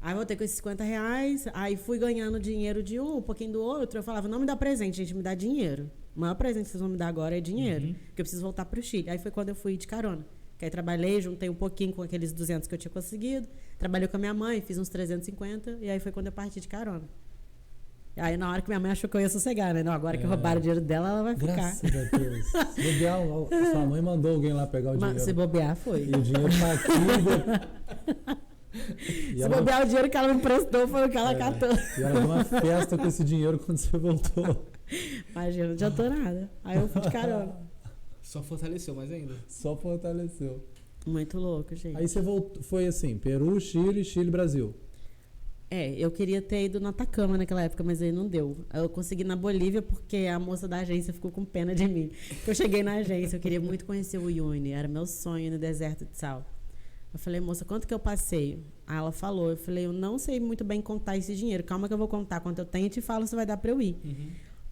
Aí voltei com esses R$50, aí fui ganhando dinheiro de um pouquinho do outro. Eu falava, não me dá presente, gente, me dá dinheiro. O maior presente que vocês vão me dar agora é dinheiro, porque eu preciso voltar pro Chile. Aí foi quando eu fui de carona. Que aí trabalhei, juntei um pouquinho com aqueles 200 que eu tinha conseguido. Trabalhei com a minha mãe, fiz uns 350, e aí foi quando eu parti de carona. E aí na hora que minha mãe achou que eu ia sossegar, né? Não, agora que roubaram o dinheiro dela, ela vai ficar. Graças a Deus. Se bobear, sua mãe mandou alguém lá pegar o Mas dinheiro. se bobear, foi. E o dinheiro tá aqui. E Se ela, bobear, o dinheiro que ela me emprestou foi o que ela catou. e ela deu uma festa com esse dinheiro quando você voltou. Imagina, não adiantou nada. Aí eu fui de carona. Só fortaleceu mais ainda. Só fortaleceu. Muito louco, gente. Aí você voltou, foi assim, Peru, Chile, Brasil. Eu queria ter ido no Atacama naquela época, mas aí não deu. Eu consegui na Bolívia porque a moça da agência ficou com pena de mim. Eu cheguei na agência, eu queria muito conhecer o Uyuni, era meu sonho no deserto de sal. Eu falei, moça, quanto que eu passei? Aí ela falou, eu falei, eu não sei muito bem contar esse dinheiro, calma que eu vou contar quanto eu tenho e te falo se vai dar pra eu ir.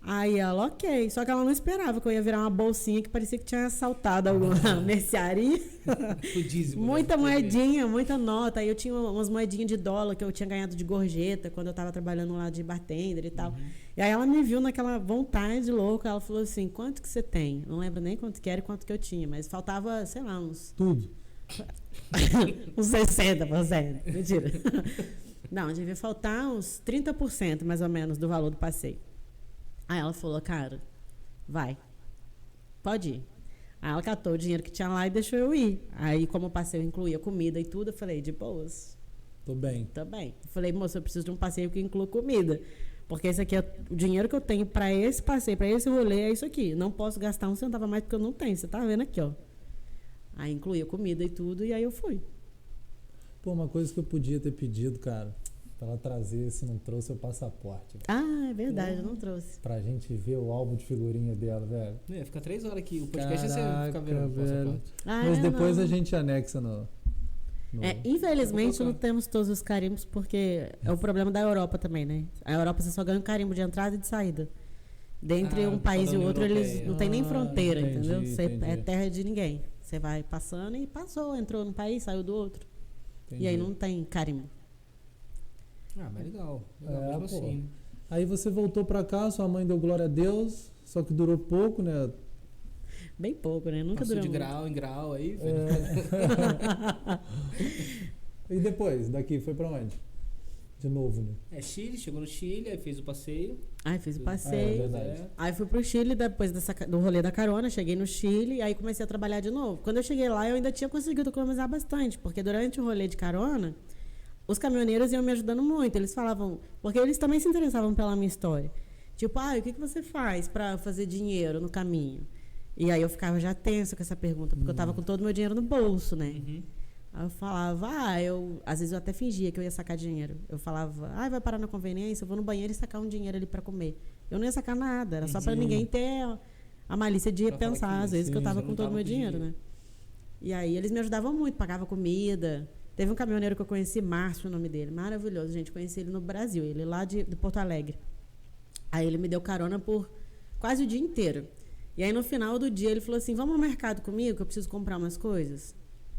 Aí ela, ok. Só que ela não esperava que eu ia virar uma bolsinha que parecia que tinha assaltado alguma mercearia. O dízimo. Muita né? moedinha, muita nota. Aí eu tinha umas moedinhas de dólar que eu tinha ganhado de gorjeta quando eu tava trabalhando lá de bartender e tal. E aí ela me viu naquela vontade louca. Ela falou assim, quanto que você tem? Não lembro nem quanto que era e quanto que eu tinha. Mas faltava, sei lá, uns Tudo. uns 60%. Mentira. Não, devia faltar uns 30% mais ou menos do valor do passeio. Aí ela falou, cara, vai, pode ir. Aí ela catou o dinheiro que tinha lá e deixou eu ir. Aí, como o passeio incluía comida e tudo, eu falei, de boas, Tô bem. tô bem. Eu falei, moça, eu preciso de um passeio que inclua comida. Porque esse aqui é o dinheiro que eu tenho pra esse passeio, pra esse rolê, é isso aqui. Não posso gastar um centavo a mais porque eu não tenho. Você tá vendo aqui, ó. Aí incluía comida e tudo, e aí eu fui. Pô, uma coisa que eu podia ter pedido, cara, pra ela trazer, se não trouxe, o passaporte. Ah, é verdade, eu não trouxe. Pra gente ver o álbum de figurinha dela, velho. Fica 3 horas aqui. O podcast Caraca, você fica vendo o velho. passaporte. Mas depois não. a gente anexa no... Infelizmente Vou não colocar. temos todos os carimbos, porque é o problema da Europa também, né? A Europa você só ganha um carimbo de entrada e de saída. Dentre um por país causa e da outro, União eles Europeia. não tem nem fronteira, entendi, entendeu? Você entendi. é terra de ninguém. Você vai passando e passou, entrou num país, saiu do outro. E aí não tem carimbo. Ah, mas legal. Legal É, mesmo pô. assim. Aí você voltou pra cá, sua mãe deu glória a Deus, só que durou pouco, né? Bem pouco, né? Nunca Passou durou de muito. grau em grau aí. E depois, daqui, foi pra onde? De novo, né? Chile, chegou no Chile, aí fez o passeio. Aí fiz o É passeio. verdade. Aí fui pro Chile depois do rolê da carona, cheguei no Chile e aí comecei a trabalhar de novo. Quando eu cheguei lá, eu ainda tinha conseguido economizar bastante, porque durante o rolê de carona, os caminhoneiros iam me ajudando muito. Eles falavam, porque eles também se interessavam pela minha história. Tipo, o que você faz pra fazer dinheiro no caminho? E aí eu ficava já tensa com essa pergunta, porque eu tava com todo o meu dinheiro no bolso, né? Aí eu falava, às vezes eu até fingia que eu ia sacar dinheiro. Eu falava, vai parar na conveniência, eu vou no banheiro e sacar um dinheiro ali pra comer. Eu não ia sacar nada, era só pra ninguém ter a malícia de Pra pensar, falar que às vezes, que eu tava você com não todo o tava meu com dinheiro, né? E aí eles me ajudavam muito, pagava comida. Teve um caminhoneiro que eu conheci, Márcio, o nome dele, maravilhoso, gente, conheci ele no Brasil, ele lá de Porto Alegre. Aí ele me deu carona por quase o dia inteiro. E aí no final do dia ele falou assim, vamos no mercado comigo que eu preciso comprar umas coisas?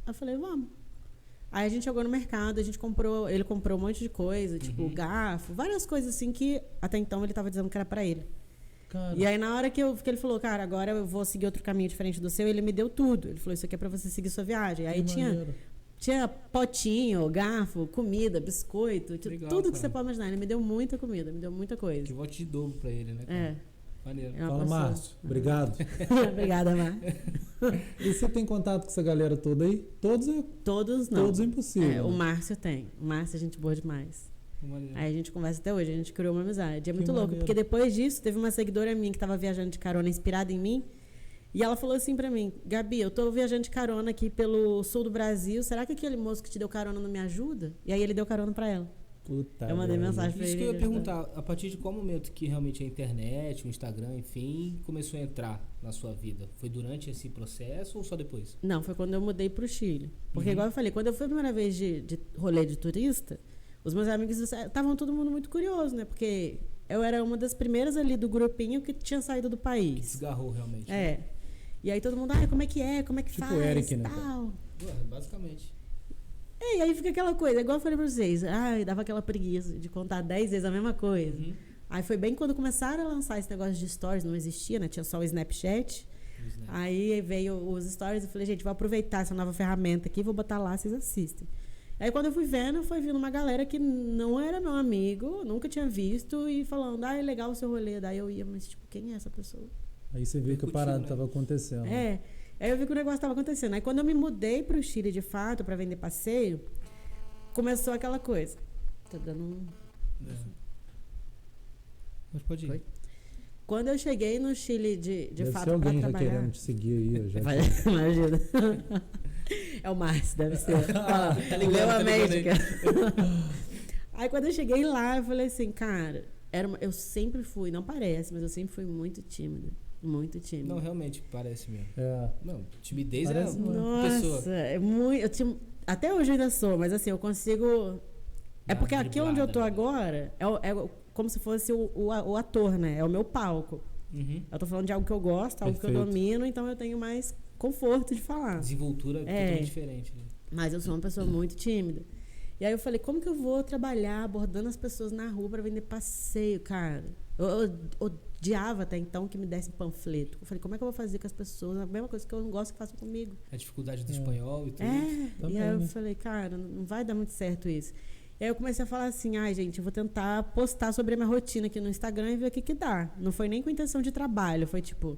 Eu falei, vamos. Aí a gente chegou no mercado, ele comprou um monte de coisa, tipo garfo, várias coisas assim que até então ele tava dizendo que era pra ele. Cara, E aí na hora que ele falou, cara, agora eu vou seguir outro caminho diferente do seu, ele me deu tudo. Ele falou, isso aqui é pra você seguir sua viagem. Aí tinha potinho, garfo, comida, biscoito, Legal, tudo que cara. você pode imaginar. Ele me deu muita comida, me deu muita coisa. Que vote de dobro pra ele, né? Cara? É. Maneiro. É uma fala, pessoa- Márcio. Obrigado. Obrigada, Mar. E você tem contato com essa galera toda aí? Todos Todos não. Todos é impossível. O né? Márcio tem. O Márcio é gente boa demais. Maneiro. Aí a gente conversa até hoje, a gente criou uma amizade. É muito louco, maneiro. porque depois disso, teve uma seguidora minha que estava viajando de carona, inspirada em mim, e ela falou assim pra mim, Gabi, eu tô viajando de carona aqui pelo sul do Brasil, será que aquele moço que te deu carona não me ajuda? E aí ele deu carona pra ela. Puta Eu mandei merda. mensagem pra Isso ele. que eu ia ele perguntar, a partir de qual momento que realmente a internet, o Instagram, enfim, começou a entrar na sua vida? Foi durante esse processo ou só depois? Não, foi quando eu mudei pro Chile. Porque, igual eu falei, quando eu fui a primeira vez de rolê de turista, os meus amigos estavam todo mundo muito curioso, né? Porque eu era uma das primeiras ali do grupinho que tinha saído do Que país. desgarrou realmente. né? É. E aí todo mundo, como é que é? Como é que Tipo faz? o Eric, né, Tal. Ué, basicamente. E aí fica aquela coisa, igual eu falei pra vocês, dava aquela preguiça de contar 10 vezes a mesma coisa. Aí foi bem quando começaram a lançar esse negócio de stories, não existia, né? Tinha só o Snapchat. Aí veio os stories e falei, gente, vou aproveitar essa nova ferramenta aqui, vou botar lá, vocês assistem. Aí quando eu fui vendo, foi vindo uma galera que não era meu amigo, nunca tinha visto, e falando, é legal o seu rolê. Daí eu ia, mas tipo, quem é essa pessoa? Aí você viu que a Repercutiu, parada né? tava acontecendo. Aí eu vi que o negócio estava acontecendo. Aí quando eu me mudei para o Chile de fato, para vender passeio, começou aquela coisa. Tá dando um... Mas pode ir. Foi? Quando eu cheguei no Chile de Deve fato ser para alguém já trabalhar... querendo te seguir aí. Eu já Vai, imagina. É o Márcio, deve ser. Fala, Tá ligado, leu tá a ligado médica. Aí quando eu cheguei lá, eu falei assim, cara, eu sempre fui, não parece, mas eu sempre fui muito tímida. Muito tímida. Não, realmente, parece mesmo. É. Não, timidez Parece é uma Nossa, pessoa. é muito. Até hoje eu ainda sou, mas assim, eu consigo. É Dá porque uma aqui onde eu tô driblada, né? agora é como se fosse o ator, né? É o meu palco. Eu tô falando de algo que eu gosto, algo que eu Perfeito. domino, então eu tenho mais conforto de falar. Desenvoltura totalmente diferente. Né? Mas eu sou uma pessoa muito tímida. E aí eu falei, como que eu vou trabalhar abordando as pessoas na rua para vender passeio, cara? Eu odiava até então que me desse panfleto. Eu falei, como é que eu vou fazer com as pessoas? A mesma coisa que eu não gosto que façam comigo. A dificuldade do espanhol e tudo. Também, E aí eu né? falei, cara, não vai dar muito certo isso. E aí eu comecei a falar assim, gente, eu vou tentar postar sobre a minha rotina aqui no Instagram e ver o que dá. Não foi nem com intenção de trabalho, foi tipo...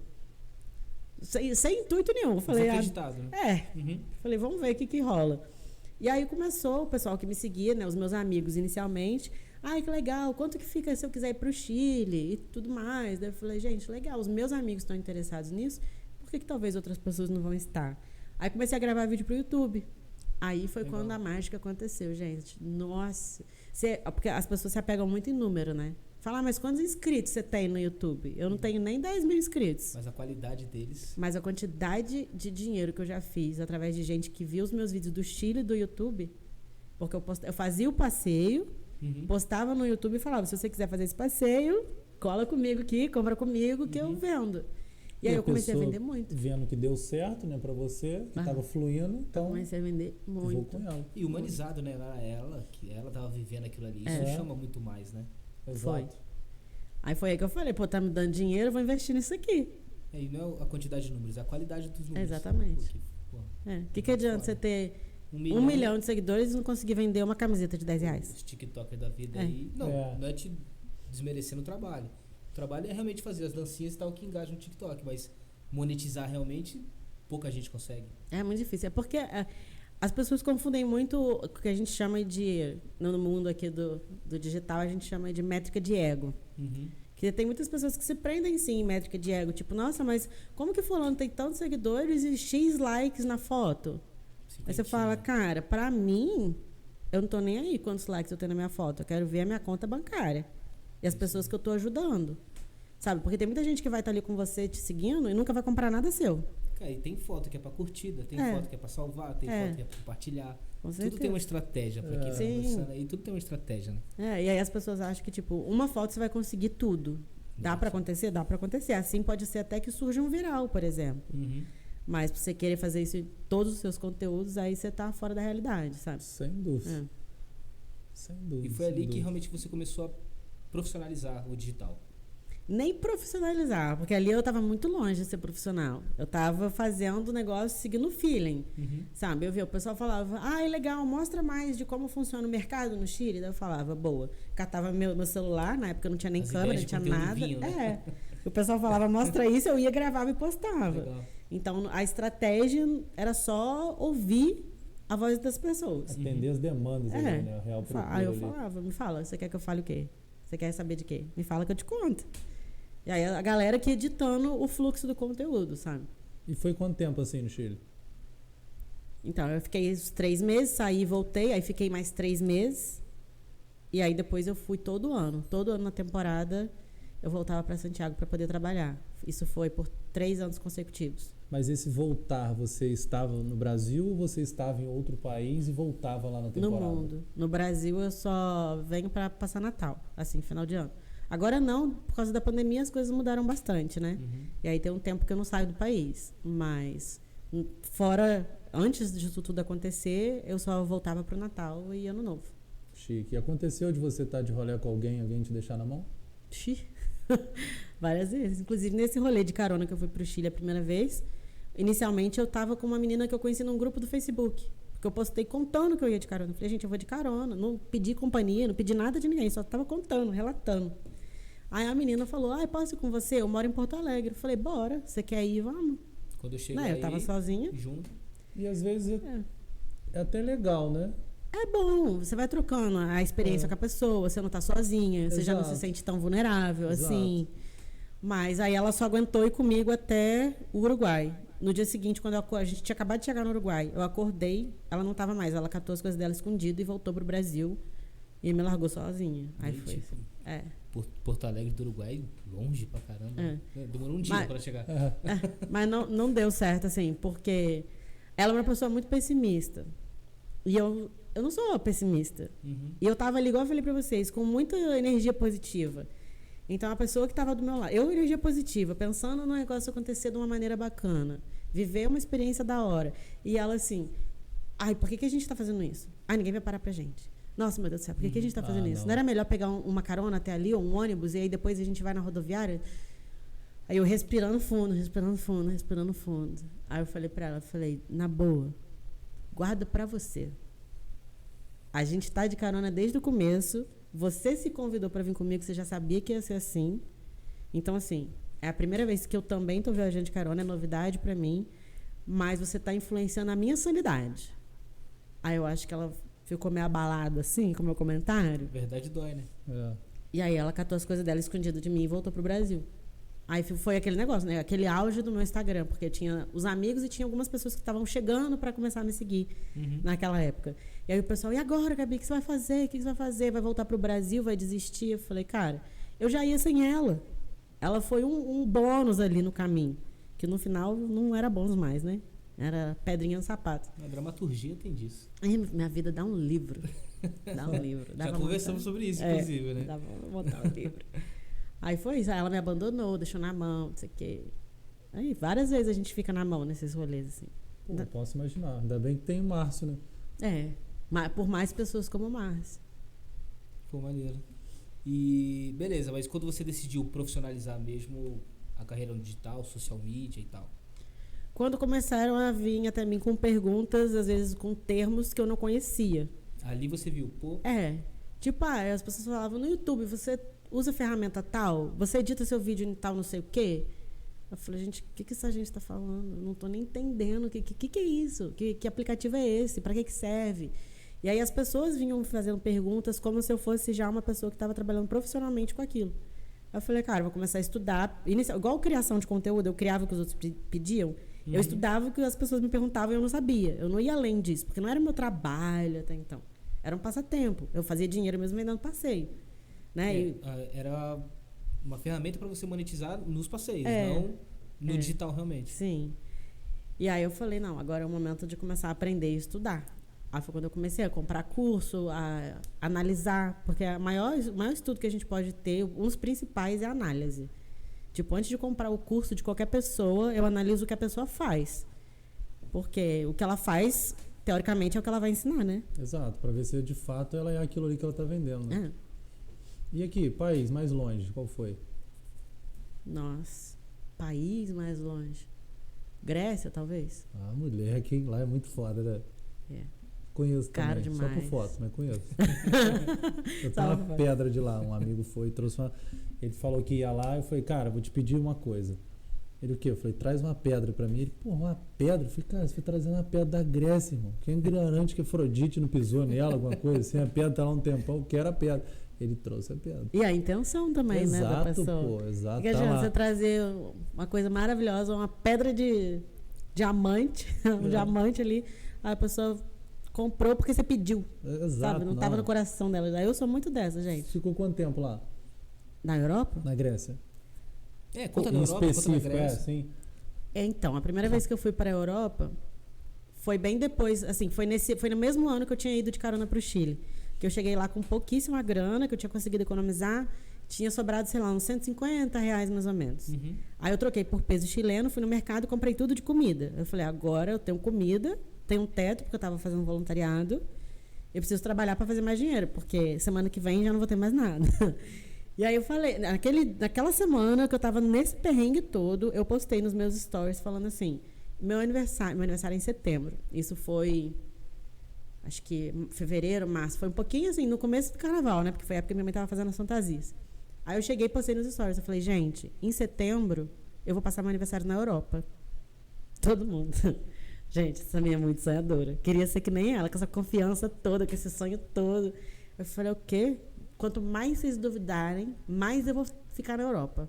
Sem intuito nenhum. Eu falei, Desacreditado, né? Falei, vamos ver o que rola. E aí começou o pessoal que me seguia, né, os meus amigos inicialmente. Ai, que legal, quanto que fica se eu quiser ir pro Chile e tudo mais? Daí eu falei, gente, legal, os meus amigos estão interessados nisso, por que talvez outras pessoas não vão estar? Aí comecei a gravar vídeo pro YouTube. Aí foi Legal. quando a mágica aconteceu, gente. Nossa. Porque as pessoas se apegam muito em número, né? Fala, mas quantos inscritos você tem no YouTube? Eu não tenho nem 10 mil inscritos. Mas a qualidade deles. Mas a quantidade de dinheiro que eu já fiz através de gente que viu os meus vídeos do Chile e do YouTube, porque eu fazia o passeio, postava no YouTube e falava, se você quiser fazer esse passeio, cola comigo aqui, compra comigo que eu vendo. E aí eu comecei a vender muito. Vendo que deu certo, né, pra você, que tava fluindo, então Comecei a vender vou muito. com ela. E humanizado, né? Que ela tava vivendo aquilo ali. Isso É. chama muito mais, né? Exato. Aí foi aí que eu falei, tá me dando dinheiro, eu vou investir nisso aqui. E não é a quantidade de números, é a qualidade dos números. Exatamente. Porque, pô, O que adianta você ter 1 milhão de seguidores e não consegui vender uma camiseta de R$10. Os TikTokers da vida aí. Não é te desmerecendo o trabalho. O trabalho é realmente fazer as dancinhas e tal que engajam no TikTok, mas monetizar realmente pouca gente consegue. É muito difícil. É porque as pessoas confundem muito o que a gente chama de, no mundo aqui do digital, a gente chama de métrica de ego. Uhum. Que tem muitas pessoas que se prendem sim em métrica de ego. Tipo, nossa, mas como que fulano tem tantos seguidores e X likes na foto? Aí você fala, cara, pra mim, eu não tô nem aí quantos likes eu tenho na minha foto. Eu quero ver a minha conta bancária. E as pessoas que eu tô ajudando. Sabe? Porque tem muita gente que vai estar ali com você te seguindo e nunca vai comprar nada seu. Cara, e tem foto que é pra curtida, tem foto que é pra salvar, tem foto que é pra compartilhar. Com Tudo certeza. tem uma estratégia pra quem tá começando aí, tudo tem uma estratégia, né? E aí as pessoas acham que, tipo, uma foto você vai conseguir tudo. Dá pra acontecer? Dá pra acontecer. Assim pode ser até que surja um viral, por exemplo. Uhum. Mas pra você querer fazer isso em todos os seus conteúdos, aí você tá fora da realidade, sabe? Sem dúvida. Sem dúvida. E foi ali que realmente você começou a profissionalizar o digital. Nem profissionalizar, porque ali eu tava muito longe de ser profissional. Eu tava fazendo o negócio seguindo o feeling, sabe? Eu via, o pessoal falava, é legal, mostra mais de como funciona o mercado no Chile. Daí eu falava, boa. Catava meu celular, na época não tinha nem câmera, não tinha nada. Vinho, né? O pessoal falava, mostra isso, eu ia, gravava e postava. Legal. Então, a estratégia era só ouvir a voz das pessoas. Atender as demandas, ali, né? A real procura Aí eu ali. falava, me fala, você quer que eu fale o quê? Você quer saber de quê? Me fala que eu te conto. E aí a galera que editando o fluxo do conteúdo, sabe? E foi quanto tempo assim no Chile? Então, eu fiquei os 3 meses, saí e voltei, aí fiquei mais 3 meses. E aí depois eu fui todo ano na temporada, eu voltava para Santiago para poder trabalhar. Isso foi por 3 anos consecutivos. Mas esse voltar, você estava no Brasil ou você estava em outro país e voltava lá na temporada? No mundo. No Brasil eu só venho para passar Natal, assim, final de ano. Agora não, por causa da pandemia as coisas mudaram bastante, né? E aí tem um tempo que eu não saio do país. Mas antes disso tudo acontecer, eu só voltava pro Natal e Ano Novo. Chique. E aconteceu de você estar de rolê com alguém te deixar na mão? Várias vezes. Inclusive nesse rolê de carona que eu fui pro Chile a primeira vez, inicialmente eu tava com uma menina que eu conheci num grupo do Facebook. Porque eu postei contando que eu ia de carona. Eu falei, gente, eu vou de carona. Não pedi companhia, não pedi nada de ninguém, só tava contando, relatando. Aí a menina falou, posso ir com você? Eu moro em Porto Alegre. Eu falei, bora, você quer ir? Vamos. Quando eu cheguei Eu tava sozinha. Junto. E às vezes é até legal, né? É bom, você vai trocando a experiência com a pessoa, você não tá sozinha, você já não se sente tão vulnerável, assim. Mas aí ela só aguentou ir comigo até o Uruguai. No dia seguinte, quando a gente tinha acabado de chegar no Uruguai, eu acordei, ela não tava mais, ela catou as coisas dela escondido e voltou pro Brasil e me largou sozinha. Aí foi. Porto Alegre do Uruguai, longe pra caramba. Demorou um dia pra chegar. Mas não deu certo, assim, porque ela é uma pessoa muito pessimista. E eu não sou pessimista. E eu tava ali, igual eu falei pra vocês, com muita energia positiva. Então, a pessoa que tava do meu lado, energia positiva, pensando no negócio acontecer de uma maneira bacana, viver uma experiência da hora. E ela assim, por que a gente tá fazendo isso? Ninguém vai parar pra gente. Nossa, meu Deus do céu, por que a gente tá fazendo isso? Não era melhor pegar uma carona até ali, ou um ônibus, e aí depois a gente vai na rodoviária? Aí eu respirando fundo. Aí eu falei pra ela, na boa, guarda pra você. A gente tá de carona desde o começo, você se convidou pra vir comigo, você já sabia que ia ser assim. Então, assim, é a primeira vez que eu também tô viajando de carona, é novidade pra mim, mas você tá influenciando a minha sanidade. Aí eu acho que ela ficou meio abalada, assim, com o meu comentário. Verdade dói, né? E aí ela catou as coisas dela escondidas de mim e voltou pro Brasil. Aí foi aquele negócio, né? Aquele auge do meu Instagram, porque tinha os amigos e tinha algumas pessoas que estavam chegando para começar a me seguir naquela época. E aí o pessoal, e agora, Gabi, o que você vai fazer? O que você vai fazer? Vai voltar pro Brasil? Vai desistir? Eu falei, cara, eu já ia sem ela. Ela foi um bônus ali no caminho, que no final não era bônus mais, né? Era pedrinha no sapato. A dramaturgia tem disso. Minha vida dá um livro. Dá um livro. Já conversamos sobre isso, inclusive, né? Dá pra botar um livro. Aí foi isso. Aí ela me abandonou, deixou na mão, não sei o quê. Aí várias vezes a gente fica na mão nesses rolês, assim. Pô, posso imaginar. Ainda bem que tem o Márcio, né? Por mais pessoas como o Márcio. Pô, maneiro. E beleza, mas quando você decidiu profissionalizar mesmo a carreira no digital, social media e tal? quando começaram a vir até mim com perguntas, às vezes com termos que eu não conhecia. Ali você viu, pô, Tipo, as pessoas falavam no YouTube, você usa ferramenta tal? Você edita seu vídeo em tal não sei o quê? Eu falei, gente, o que essa gente tá falando? Eu não tô nem entendendo. O que é isso? Que aplicativo é esse? Pra que serve? E aí as pessoas vinham me fazendo perguntas como se eu fosse já uma pessoa que estava trabalhando profissionalmente com aquilo. Aí eu falei, cara, vou começar a estudar. Igual criação de conteúdo, eu criava o que os outros pediam. Eu estudava o que as pessoas me perguntavam e eu não sabia. Eu não ia além disso, porque não era meu trabalho até então. Era um passatempo. Eu fazia dinheiro mesmo vendendo passeio. Né? Era uma ferramenta para você monetizar nos passeios, não no digital realmente. Sim. E aí eu falei, não, agora é o momento de começar a aprender e estudar. Aí foi quando eu comecei a comprar curso, a analisar, porque o maior estudo que a gente pode ter, um dos principais é a análise. Tipo, antes de comprar o curso de qualquer pessoa, eu analiso o que a pessoa faz. Porque o que ela faz, teoricamente, é o que ela vai ensinar, né? Exato, para ver se de fato ela é aquilo ali que ela tá vendendo, né? E aqui, país mais longe, qual foi? Nossa, país mais longe. Grécia, talvez? Ah, mulher, quem lá é muito foda, né? Conheço Caro também, demais. só por foto, mas conheço. Eu tenho uma pedra de lá, um amigo foi, trouxe uma... Ele falou que ia lá, eu falei, cara, vou te pedir uma coisa. Ele, o quê? Eu falei, traz uma pedra pra mim. Ele, pô, uma pedra? Eu falei, cara, você foi trazendo uma pedra da Grécia, irmão. Quem garante que Afrodite não pisou nela, alguma coisa assim? A pedra tá lá um tempão, que era a pedra. Ele trouxe a pedra. E a intenção também, né, da pessoa. Pô, exato, que adianta você trazer uma coisa maravilhosa, uma pedra de diamante, um diamante ali, a pessoa comprou porque você pediu. Exato. Sabe? Não estava no coração dela. Eu sou muito dessa, gente. Ficou quanto tempo lá? Na Europa? Na Grécia. Conta na Europa, conta na Grécia. Sim. Então, a primeira vez que eu fui para a Europa foi bem depois, assim, foi no mesmo ano que eu tinha ido de carona para o Chile. Que eu cheguei lá com pouquíssima grana, que eu tinha conseguido economizar. Tinha sobrado, sei lá, uns R$150 mais ou menos. Aí eu troquei por peso chileno, fui no mercado e comprei tudo de comida. Eu falei, agora eu tenho comida, tenho um teto, porque eu estava fazendo voluntariado. Eu preciso trabalhar para fazer mais dinheiro, porque semana que vem já não vou ter mais nada. E aí eu falei, naquela semana que eu estava nesse perrengue todo, eu postei nos meus stories falando assim, meu aniversário é em setembro. Isso foi, acho que fevereiro, março. Foi um pouquinho assim, no começo do carnaval, né? Porque foi a época que minha mãe estava fazendo as fantasias. Aí eu cheguei e postei nos stories. Eu falei, gente, em setembro eu vou passar meu aniversário na Europa. Todo mundo. Gente, essa minha é muito sonhadora. Queria ser que nem ela, com essa confiança toda, com esse sonho todo. Eu falei, o quê? Quanto mais vocês duvidarem, mais eu vou ficar na Europa.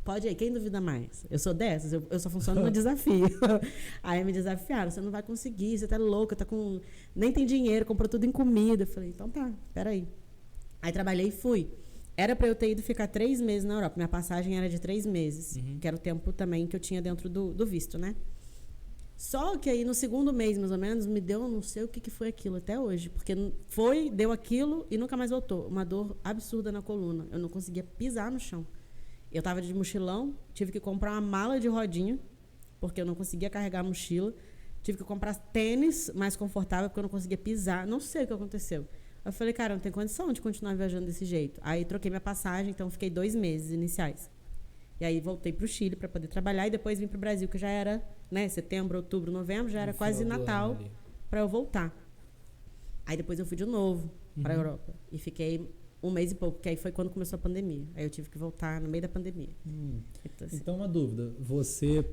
Pode ir, quem duvida mais? Eu sou dessas, eu só funciono no desafio. Aí me desafiaram, você não vai conseguir, você tá louca, nem tem dinheiro, comprou tudo em comida. Eu falei, então tá, peraí. Aí trabalhei e fui. Era pra eu ter ido ficar 3 meses na Europa. Minha passagem era de 3 meses, que era o tempo também que eu tinha dentro do visto, né? Só que aí no segundo mês, mais ou menos, me deu, não sei o que foi aquilo até hoje. Porque deu aquilo e nunca mais voltou. Uma dor absurda na coluna. Eu não conseguia pisar no chão. Eu tava de mochilão, tive que comprar uma mala de rodinha, porque eu não conseguia carregar a mochila. Tive que comprar tênis mais confortável, porque eu não conseguia pisar. Não sei o que aconteceu. Eu falei, cara, não tem condição de continuar viajando desse jeito. Aí troquei minha passagem, então fiquei 2 meses iniciais. E aí voltei pro Chile para poder trabalhar e depois vim pro Brasil, que já era, né, setembro, outubro, novembro, já era quase Natal para eu voltar. Aí depois eu fui de novo para a Europa e fiquei 1 mês e pouco, que aí foi quando começou a pandemia. Aí eu tive que voltar no meio da pandemia. Então, uma dúvida. Você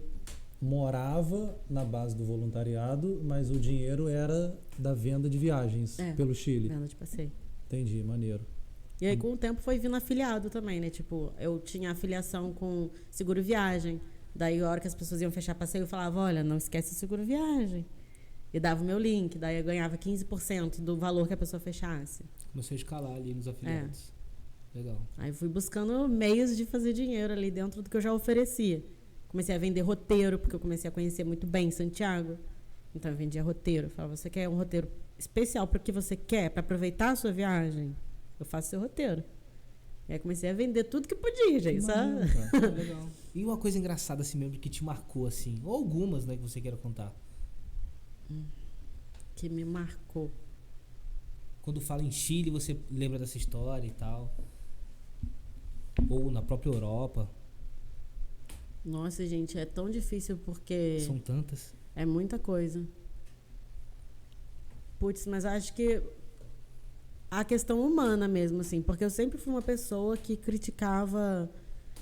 morava na base do voluntariado, mas o dinheiro era da venda de viagens pelo Chile? Venda de passeio. Entendi, maneiro. E aí, com o tempo, foi vindo afiliado também, né? Tipo, eu tinha afiliação com seguro viagem. Daí, a hora que as pessoas iam fechar passeio, eu falava, olha, não esquece o seguro viagem. E dava o meu link. Daí, eu ganhava 15% do valor que a pessoa fechasse. Começou a escalar ali nos afiliados. Legal. Aí, fui buscando meios de fazer dinheiro ali dentro do que eu já oferecia. Comecei a vender roteiro, porque eu comecei a conhecer muito bem Santiago. Então, eu vendia roteiro. Eu falava, você quer um roteiro especial para o que você quer, para aproveitar a sua viagem? Eu faço seu roteiro. E aí comecei a vender tudo que podia, gente. Legal. E uma coisa engraçada assim mesmo que te marcou, assim, ou algumas, né, que você queira contar? Que me marcou. Quando fala em Chile, você lembra dessa história e tal? Ou na própria Europa? Nossa, gente, é tão difícil porque São tantas. é muita coisa. Putz, mas eu acho que a questão humana mesmo, assim, porque eu sempre fui uma pessoa que criticava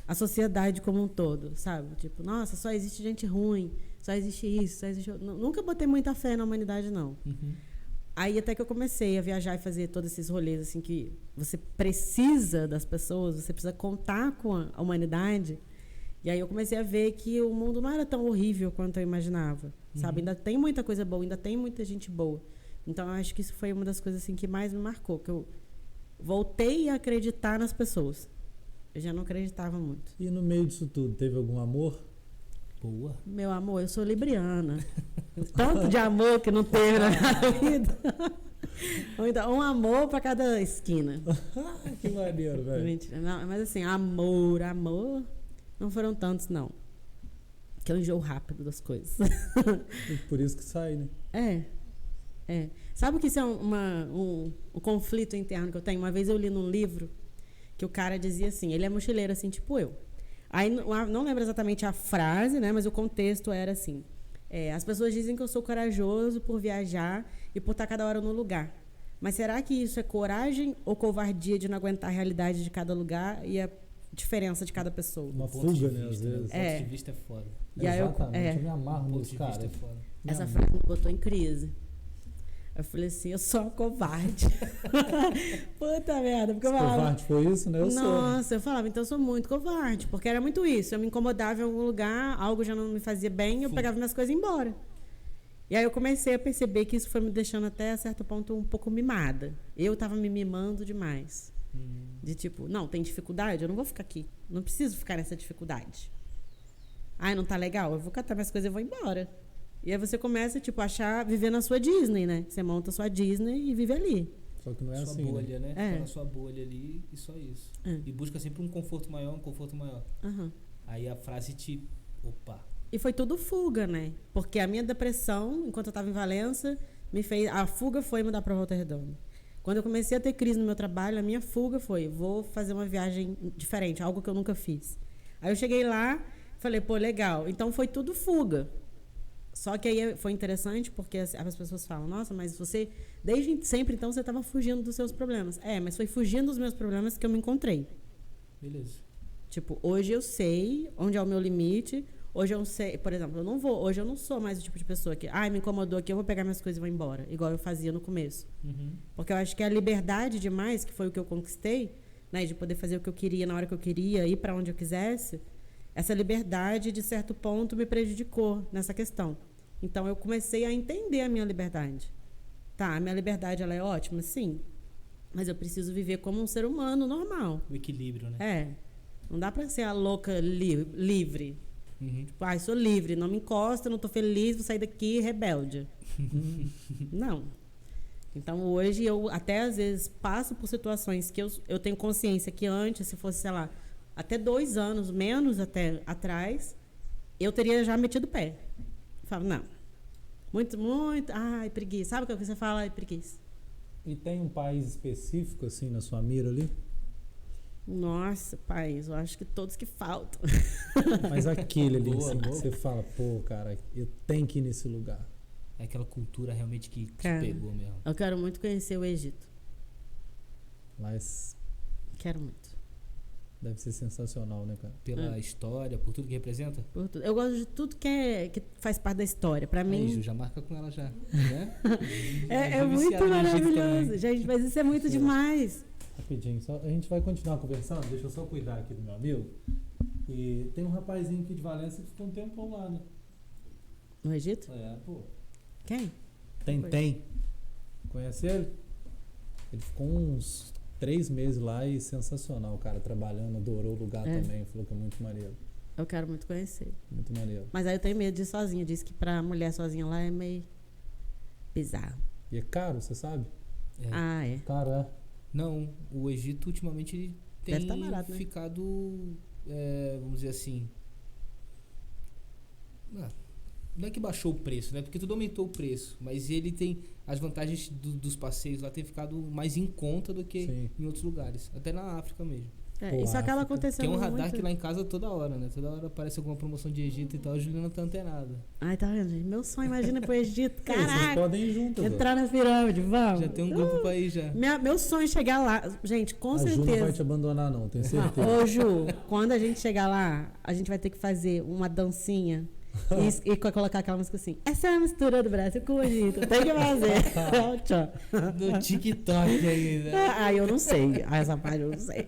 a sociedade como um todo, sabe? Tipo, nossa, só existe gente ruim, só existe isso, só existe... Nunca botei muita fé na humanidade, não. Uhum. Aí até que eu comecei a viajar e fazer todos esses rolês, assim, que você precisa das pessoas, você precisa contar com a humanidade. E aí eu comecei a ver que o mundo não era tão horrível quanto eu imaginava, sabe? Ainda tem muita coisa boa, ainda tem muita gente boa. Então eu acho que isso foi uma das coisas assim que mais me marcou, que eu voltei a acreditar nas pessoas. Eu já não acreditava muito. E no meio disso tudo, teve algum amor? Boa. Meu amor, eu sou libriana. Tanto de amor que não teve na minha vida. Então, um amor para cada esquina. Que maneiro, velho. Mentira. Não, mas assim, amor, não foram tantos, não. Que eu enjoo rápido das coisas. Por isso que sai, né? É. Sabe que isso é um conflito interno que eu tenho? Uma vez eu li num livro que o cara dizia assim, ele é mochileiro assim, tipo eu. Aí, não lembro exatamente a frase, né? Mas o contexto era assim. As pessoas dizem que eu sou corajoso por viajar e por estar cada hora no lugar. Mas será que isso é coragem ou covardia de não aguentar a realidade de cada lugar e a diferença de cada pessoa? Uma Ponto de fuga, né? Às vista, vezes. O ponto de vista é foda. E aí Exatamente, eu me O amarro ponto nisso, de cara. vista é foda. Essa Me frase me botou em crise. Eu falei assim, eu sou uma covarde. Puta merda. Porque eu falava, covarde foi isso, né? Eu sou. nossa, eu falava, então eu sou muito covarde. Porque era muito isso. Eu me incomodava em algum lugar, algo já não me fazia bem, eu pegava minhas coisas e ia embora. E aí eu comecei a perceber que isso foi me deixando até a certo ponto um pouco mimada. Eu tava me mimando demais. De tipo, não, tem dificuldade? Eu não vou ficar aqui. Não preciso ficar nessa dificuldade. Ai, não tá legal? Eu vou catar minhas coisas e vou embora. E aí você começa, tipo, a viver na sua Disney, né? Você monta a sua Disney e vive ali. Só que não é Sua assim, bolha, né? É. Fica na sua bolha ali e só isso. E busca sempre um conforto maior, um conforto maior. Uhum. Aí a frase te... Opa. E foi tudo fuga, né? Porque a minha depressão, enquanto eu estava em Valença, me fez... A fuga foi mudar para Volta Redonda. Quando eu comecei a ter crise no meu trabalho, a minha fuga foi, vou fazer uma viagem diferente, algo que eu nunca fiz. Aí eu cheguei lá, falei, pô, legal. Então foi tudo fuga. Só que aí foi interessante porque as pessoas falam, nossa, mas você, desde sempre, então, você estava fugindo dos seus problemas. Mas foi fugindo dos meus problemas que eu me encontrei. Beleza. Tipo, hoje eu sei onde é o meu limite. Hoje eu sei, por exemplo, hoje eu não sou mais o tipo de pessoa que, me incomodou aqui, eu vou pegar minhas coisas e vou embora. Igual eu fazia no começo. Porque eu acho que a liberdade demais, que foi o que eu conquistei, né, de poder fazer o que eu queria na hora que eu queria, ir para onde eu quisesse, essa liberdade, de certo ponto, me prejudicou nessa questão. Então, eu comecei a entender a minha liberdade. Tá, a minha liberdade, ela é ótima? Sim. Mas eu preciso viver como um ser humano normal. O equilíbrio, né? Não dá pra ser a louca livre. Tipo, sou livre, não me encosta, não tô feliz, vou sair daqui rebelde. Não. Então, hoje, eu até às vezes passo por situações que eu tenho consciência que antes, se fosse, sei lá, até 2 anos, menos até atrás, eu teria já metido o pé. Falo, não. Muito, preguiça. Sabe o que você fala? Ai, preguiça. E tem um país específico, assim, na sua mira ali? Nossa, país, eu acho que todos que faltam. Mas aquele ali, Boa, assim, que boa. você fala, pô, cara, eu tenho que ir nesse lugar. É aquela cultura realmente que te Cara, pegou mesmo. Eu quero muito conhecer o Egito. Mas Quero muito. deve ser sensacional, né, cara? Pela história, por tudo que representa. Por tudo. Eu gosto de tudo que faz parte da história. Pra Aí, mim, Ju, já marca com ela já. Né? é Já muito viciada no Egito maravilhoso. também. Gente, mas isso é muito demais. Rapidinho, a gente vai continuar conversando, deixa eu só cuidar aqui do meu amigo. E tem um rapazinho aqui de Valença que ficou um tempão lá, né? No Egito? Pô. Quem? Tem. Conhece ele? Ele ficou uns 3 meses lá e sensacional, cara, trabalhando, adorou o lugar também, falou que é muito maneiro. Eu quero muito conhecer. Muito maneiro. Mas aí eu tenho medo de ir sozinha. Diz que pra mulher sozinha lá é meio bizarro. E é caro, você sabe? É. Caro, é. Não, o Egito ultimamente ele Deve tem tá barato, né? ficado, vamos dizer assim, não é que baixou o preço, né? Porque tudo aumentou o preço, mas ele tem as vantagens dos passeios lá tem ficado mais em conta do que Sim. em outros lugares, até na África mesmo. Isso acaba África. acontecendo Tem um radar muito. que lá em casa toda hora, né? Toda hora aparece alguma promoção de Egito e tal, a Juliana tá antenada. Ai, tá vendo, gente? Meu sonho, imagina pro Egito. Vocês Caraca! podem ir juntas. Entrar na pirâmide, vamos. Já tem um grupo pra ir já. Meu sonho é chegar lá. Gente, com A Ju não vai certeza. te abandonar, não, tenho certeza. Ô, Ju, quando a gente chegar lá, a gente vai ter que fazer uma dancinha e colocar aquela música assim. Essa é a mistura do Brasil com o Egito. Tem que fazer. Tchau. No TikTok aí, né? Eu não sei. Essa parte eu não sei.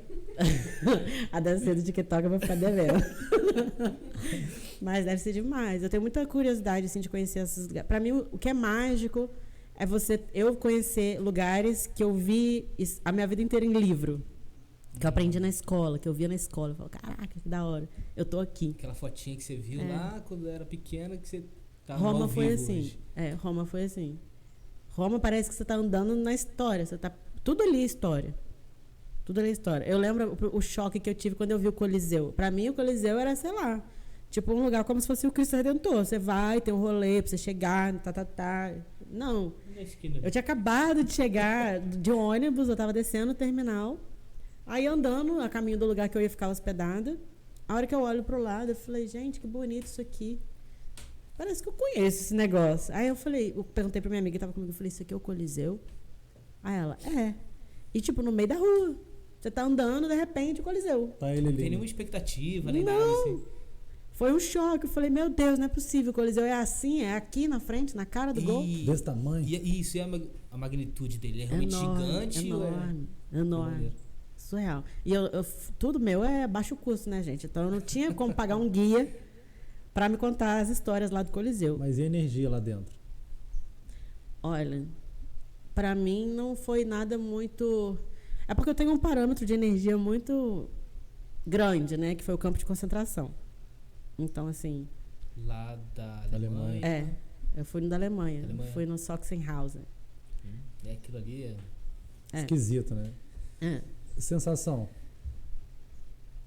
A dancinha do TikTok eu vou ficar devendo. Mas deve ser demais. Eu tenho muita curiosidade assim, de conhecer esses lugares. Pra mim, o que é mágico é eu conhecer lugares que eu vi a minha vida inteira em livro. Que eu aprendi na escola, que eu via na escola. Eu falo, caraca, que da hora. Eu tô aqui. Aquela fotinha que você viu lá quando era pequena, que você tava Roma ao foi vivo assim. hoje. Roma foi assim. Roma parece que você tá andando na história. Tudo ali é história. Tudo ali é história. Eu lembro o choque que eu tive quando eu vi o Coliseu. Pra mim, o Coliseu era, sei lá, tipo um lugar como se fosse o Cristo Redentor. Você vai, tem um rolê pra você chegar, Não. Na esquina. Eu tinha acabado de chegar de ônibus, eu tava descendo no terminal. Aí andando a caminho do lugar que eu ia ficar hospedada. A hora que eu olho pro lado, eu falei, gente, que bonito isso aqui. Parece que eu conheço esse negócio. Aí eu perguntei pra minha amiga que tava comigo, eu falei, isso aqui é o Coliseu? Aí ela, é. E tipo, no meio da rua. Você tá andando, de repente, o Coliseu. Tá ele Não ali. tem nenhuma expectativa, nem Não. nada assim. Foi um choque. Eu falei, meu Deus, não é possível. O Coliseu é assim, é aqui na frente, na cara do gol. Desse tamanho? E isso, e a magnitude dele? É realmente gigante? Enorme, Ou enorme. Surreal. E tudo meu é baixo custo, né, gente? Então eu não tinha como pagar um guia pra me contar as histórias lá do Coliseu. Mas e a energia lá dentro? Olha, pra mim não foi nada muito... É porque eu tenho um parâmetro de energia muito grande, né? Que foi o campo de concentração. Então, assim... Lá da Alemanha. Alemanha. eu fui no da Alemanha. Alemanha. Fui no Sachsenhausen. Aquilo ali Esquisito, né? É. Sensação.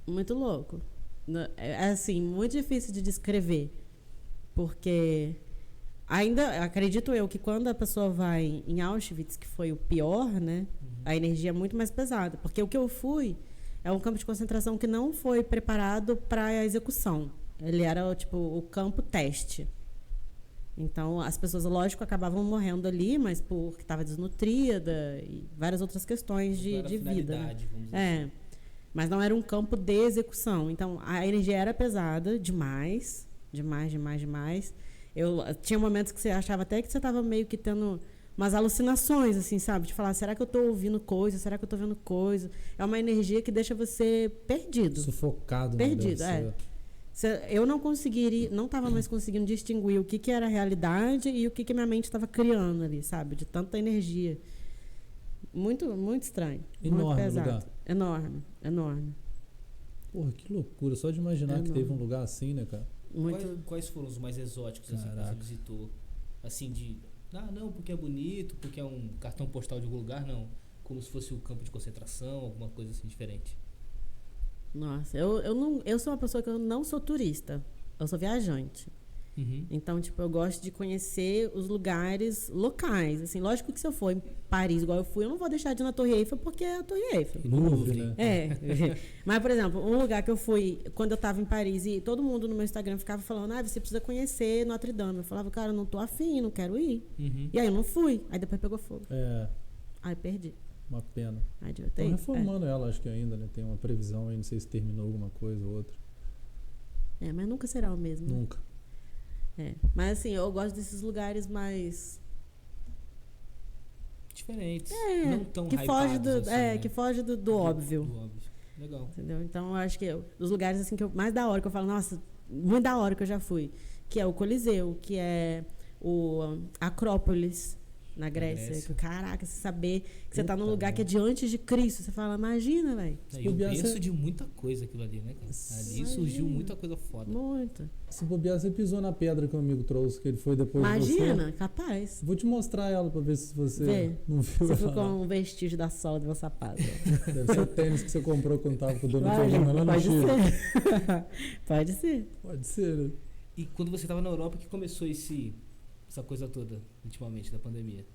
Muito louco. É assim, muito difícil de descrever. Porque ainda acredito eu que quando a pessoa vai em Auschwitz, que foi o pior, né? A energia é muito mais pesada. Porque o que eu fui é um campo de concentração que não foi preparado para a execução. Ele era tipo o campo teste. Então, as pessoas, lógico, acabavam morrendo ali, mas porque estava desnutrida e várias outras questões de vida. Né? Vamos dizer assim. Mas não era um campo de execução. Então, a energia era pesada demais. Demais. Tinha momentos que você achava até que você estava meio que tendo umas alucinações, assim, sabe? De falar, será que eu estou ouvindo coisa? Será que eu estou vendo coisa? É uma energia que deixa você perdido. Sufocado. Perdido, Eu não estava mais conseguindo distinguir o que era realidade e o que minha mente estava criando ali, sabe? De tanta energia. Muito, muito estranho. Enorme muito pesado. lugar. Enorme. Porra, que loucura. Só de imaginar que teve um lugar assim, né, cara? Quais foram os mais exóticos assim, que você visitou? Assim, não, porque é bonito, porque é um cartão postal de algum lugar, não. Como se fosse um campo de concentração, alguma coisa assim diferente. Nossa, eu sou uma pessoa que eu não sou turista. Eu sou viajante. Uhum. Então, tipo, eu gosto de conhecer os lugares locais. Assim, lógico que se eu for em Paris, igual eu fui, eu não vou deixar de ir na Torre Eiffel, porque é a Torre Eiffel. Louvre, né? Mas, por exemplo, um lugar que eu fui quando eu tava em Paris e todo mundo no meu Instagram ficava falando, você precisa conhecer Notre Dame. Eu falava, cara, eu não tô afim, não quero ir. Uhum. E aí eu não fui. Aí depois pegou fogo. Aí perdi. Uma pena. Aí devia Estão ter. reformando ela, acho que ainda, né? Tem uma previsão aí, não sei se terminou alguma coisa ou outra. Mas nunca será o mesmo. Né? Nunca. Mas assim, eu gosto desses lugares mais diferentes, não tão que foge do assim, né? que foge do óbvio. Do óbvio. Legal. Entendeu? Então eu acho que dos lugares assim que eu mais da hora que eu falo, nossa, muito da hora que eu já fui, que é o Coliseu, que é o Acrópolis na Grécia. Caraca, você saber que você tá num lugar que é de antes de Cristo, você fala, imagina, velho. E o berço de muita coisa aquilo ali, né, cara? Ali surgiu muita coisa foda. Muito. Se bobear, você pisou na pedra que o amigo trouxe, que ele foi depois de você. Imagina, capaz. Vou te mostrar ela pra ver se você não viu. Você ficou com um vestígio da sola do meu sapato. Deve ser o tênis que você comprou quando tava com o dono do lá no Pode Chile. ser. Pode ser. Pode ser, né? E quando você tava na Europa, que começou essa coisa toda, ultimamente, da pandemia?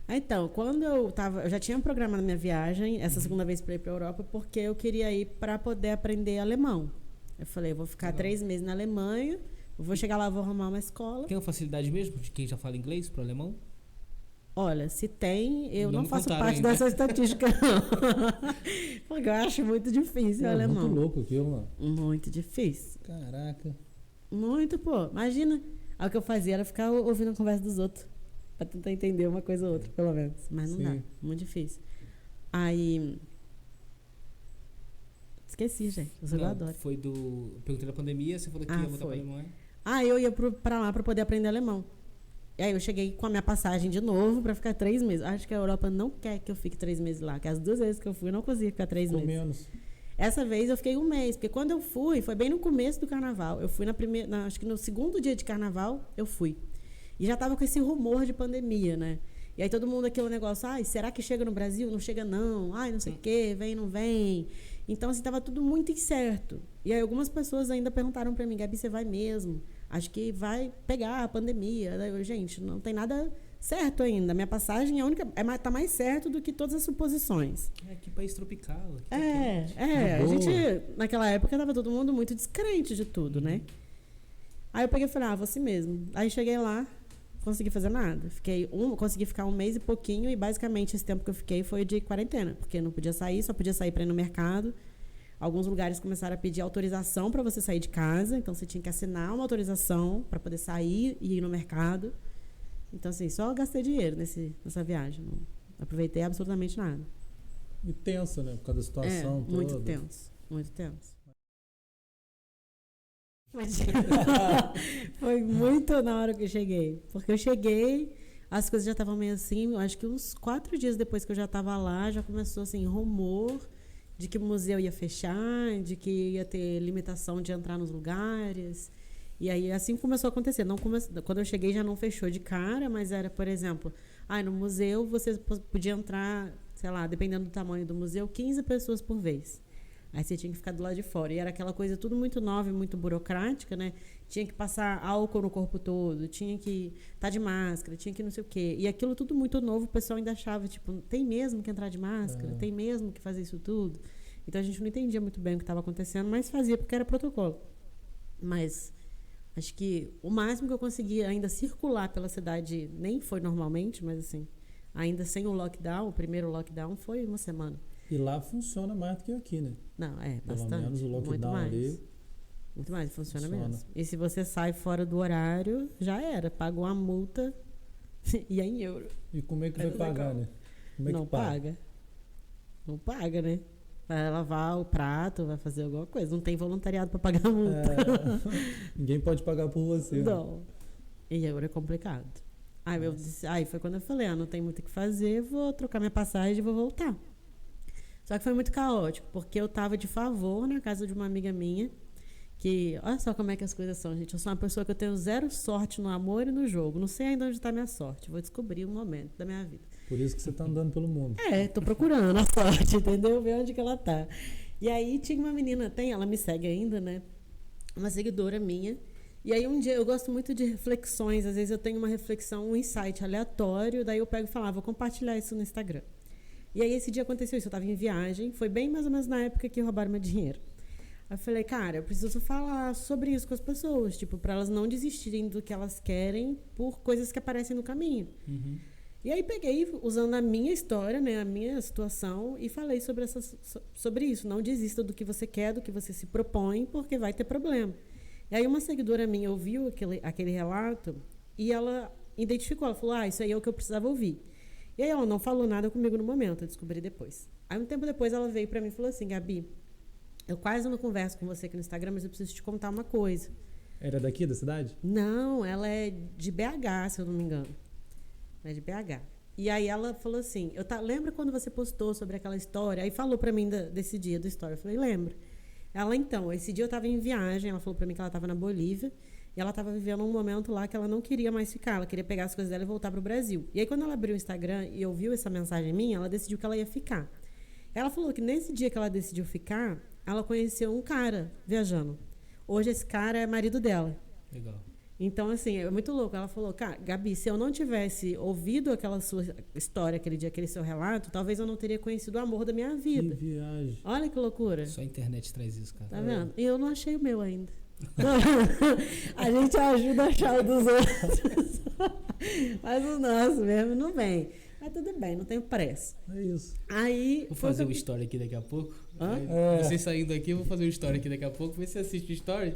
Então, quando eu já tinha programado minha viagem, essa segunda vez para ir para a Europa, porque eu queria ir para poder aprender alemão. Eu falei, eu vou ficar 3 meses na Alemanha, eu vou chegar lá, vou arrumar uma escola. Tem uma facilidade mesmo de quem já fala inglês pro alemão? Olha, se tem, eu Não não me faço contaram parte ainda. dessa estatística, não. Porque eu acho muito difícil o É alemão. muito louco aquilo, mano. Muito difícil. Caraca. Muito, pô. Imagina. Aí o que eu fazia era ficar ouvindo a conversa dos outros. Pra tentar entender uma coisa ou outra, pelo menos. Mas não Sim. dá. Muito difícil. Aí. Esqueci, gente. Eu Não, adoro. foi do... Perguntei da pandemia, você falou que ia voltar pra foi. Alemanha. Eu ia pra lá pra poder aprender alemão. E aí eu cheguei com a minha passagem de novo pra ficar 3 meses. Acho que a Europa não quer que eu fique 3 meses lá. Que as 2 vezes que eu fui, eu não conseguia ficar 3 Ficou meses. menos. Essa vez eu fiquei 1 mês, porque quando eu fui, foi bem no começo do carnaval. Eu fui acho que no segundo dia de carnaval, eu fui. E já tava com esse rumor de pandemia, né? E aí todo mundo aquele negócio, será que chega no Brasil? Não chega não. Não sei o quê, vem, não vem. Então, assim, tava tudo muito incerto. E aí algumas pessoas ainda perguntaram pra mim, Gabi, você vai mesmo? Acho que vai pegar a pandemia. Daí eu, gente, não tem nada certo ainda. Minha passagem é a única, tá mais certo do que todas as suposições. Que país tropical. Aqui tá quente. A Boa. gente, naquela época, tava todo mundo muito descrente de tudo, né? Aí eu peguei e falei, vou assim mesmo. Aí cheguei lá, consegui fazer nada. Consegui ficar 1 mês e pouquinho, e basicamente esse tempo que eu fiquei foi de quarentena, porque não podia sair, só podia sair para ir no mercado. Alguns lugares começaram a pedir autorização para você sair de casa, então você tinha que assinar uma autorização para poder sair e ir no mercado. Então, assim, só gastei dinheiro nessa viagem. Não aproveitei absolutamente nada. E tenso, né? Por causa da situação toda. Muito tenso. Muito tenso. Foi muito na hora que eu cheguei. Porque eu cheguei, as coisas já estavam meio assim. Eu acho que uns 4 dias depois que eu já estava lá, já começou assim, rumor de que o museu ia fechar, de que ia ter limitação de entrar nos lugares. E aí, assim começou a acontecer. Quando eu cheguei, já não fechou de cara, mas era, por exemplo, no museu você podia entrar, sei lá, dependendo do tamanho do museu, 15 pessoas por vez. Aí você tinha que ficar do lado de fora. E era aquela coisa tudo muito nova e muito burocrática, né? Tinha que passar álcool no corpo todo, tinha que estar de máscara, tinha que não sei o quê. E aquilo tudo muito novo, o pessoal ainda achava, tipo, tem mesmo que entrar de máscara? Tem mesmo que fazer isso tudo? Então a gente não entendia muito bem o que estava acontecendo, mas fazia porque era protocolo. Mas acho que o máximo que eu conseguia ainda circular pela cidade, nem foi normalmente, mas assim, ainda sem o lockdown, o primeiro lockdown foi 1 semana. E lá funciona mais do que aqui, né? Não, Pelo bastante. menos o muito lockdown mais. ali. Muito mais, funciona Funciona. mesmo. E se você sai fora do horário, já era. Pagou a multa e é em euro. E como é que vai pagar, né? Como é Não que paga? paga. Não paga, né? Vai lavar o prato, vai fazer alguma coisa. Não tem voluntariado para pagar a multa. Ninguém pode pagar por você. Não. E euro é complicado. Aí foi quando eu falei, não tem muito o que fazer, vou trocar minha passagem e vou voltar. Só que foi muito caótico, porque eu tava de favor na casa de uma amiga minha, que, olha só como é que as coisas são, gente. Eu sou uma pessoa que eu tenho 0 sorte no amor e no jogo. Não sei ainda onde tá minha sorte. Vou descobrir um momento da minha vida. Por isso que você tá andando pelo mundo. Tô procurando a sorte, entendeu? Ver onde que ela tá. E aí tinha uma menina, ela me segue ainda, né? Uma seguidora minha. E aí um dia, eu gosto muito de reflexões. Às vezes eu tenho uma reflexão, um insight aleatório. Daí eu pego e falo, vou compartilhar isso no Instagram. E aí esse dia aconteceu isso, eu estava em viagem, foi bem mais ou menos na época que roubaram meu dinheiro. Aí eu falei, cara, eu preciso falar sobre isso com as pessoas, tipo, para elas não desistirem do que elas querem por coisas que aparecem no caminho. Uhum. E aí peguei, usando a minha história, né, a minha situação, e falei sobre isso. Não desista do que você quer, do que você se propõe, porque vai ter problema. E aí uma seguidora minha ouviu aquele relato e ela identificou, ela falou, isso aí é o que eu precisava ouvir. E aí ela não falou nada comigo no momento, eu descobri depois. Aí um tempo depois ela veio pra mim e falou assim, Gabi, eu quase não converso com você aqui no Instagram, mas eu preciso te contar uma coisa. Era daqui da cidade? Não, ela é de BH, se eu não me engano. É de BH. E aí ela falou assim, lembra quando você postou sobre aquela história? Aí falou pra mim desse dia da história. Eu falei, lembro. Ela, então, esse dia eu tava em viagem, ela falou pra mim que ela tava na Bolívia, e ela estava vivendo um momento lá que ela não queria mais ficar. Ela queria pegar as coisas dela e voltar para o Brasil. E aí, quando ela abriu o Instagram e ouviu essa mensagem minha, ela decidiu que ela ia ficar. Ela falou que nesse dia que ela decidiu ficar, ela conheceu um cara viajando. Hoje esse cara é marido dela. Legal. Então, assim, é muito louco. Ela falou, cara, Gabi, se eu não tivesse ouvido aquela sua história aquele dia, aquele seu relato, talvez eu não teria conhecido o amor da minha vida. Que viagem. Olha que loucura. Só a internet traz isso, cara. Tá vendo? E eu não achei o meu ainda. A gente ajuda a achar o dos outros. Mas o nosso mesmo não vem. Mas tudo bem, não tenho pressa. É isso. Aí. Vou fazer uma história aqui daqui a pouco. Hã? Você saindo aqui, eu vou fazer uma história aqui daqui a pouco. Vê se você assiste o story.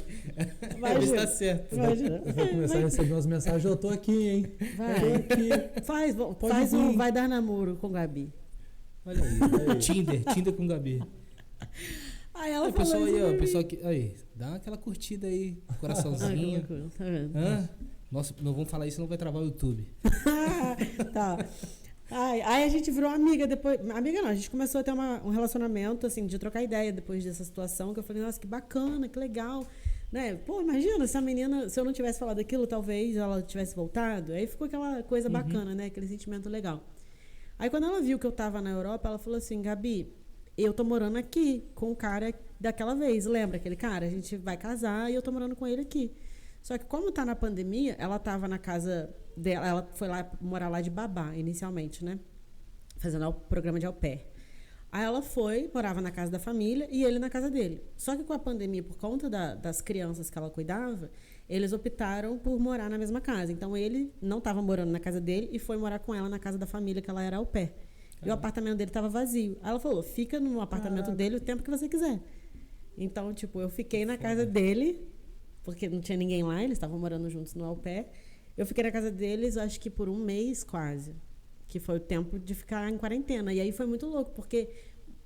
Vai, Ver se Gil. tá certo. Imagina. Eu vou começar a receber umas mensagens. Eu tô aqui, hein? Vai. Tô aqui. Faz um Vai Dar Namoro com Gabi. Olha aí. Tinder com Gabi. Aí ela O falou pessoal aí, isso ó. pra O mim. pessoal aqui. Aí, dá aquela curtida aí. Ah, que Coraçãozinho. loucura, tá vendo? Hã? Nossa, não vamos falar isso, não vai travar o YouTube. Tá. Aí a gente virou amiga depois. Amiga não, a gente começou a ter um relacionamento, assim, de trocar ideia depois dessa situação, que eu falei, nossa, que bacana, que legal. Né? Pô, imagina, essa menina, se eu não tivesse falado aquilo, talvez ela tivesse voltado. Aí ficou aquela coisa bacana, né? Aquele sentimento legal. Aí quando ela viu que eu tava na Europa, ela falou assim, Gabi, eu tô morando aqui com o cara daquela vez. Lembra aquele cara? A gente vai casar e eu tô morando com ele aqui. Só que como tá na pandemia, ela tava na casa dela, ela foi lá morar lá de babá, inicialmente, né? Fazendo o programa de au pair. Aí ela morava na casa da família e ele na casa dele. Só que com a pandemia, por conta das crianças que ela cuidava, eles optaram por morar na mesma casa. Então ele não estava morando na casa dele e foi morar com ela na casa da família, que ela era au pair. E o apartamento dele estava vazio. Aí ela falou, fica no apartamento dele o tempo que você quiser. Então, tipo, eu fiquei na casa dele, porque não tinha ninguém lá, eles estavam morando juntos no au pair. Eu fiquei na casa deles, acho que por um mês quase, que foi o tempo de ficar em quarentena. E aí foi muito louco, porque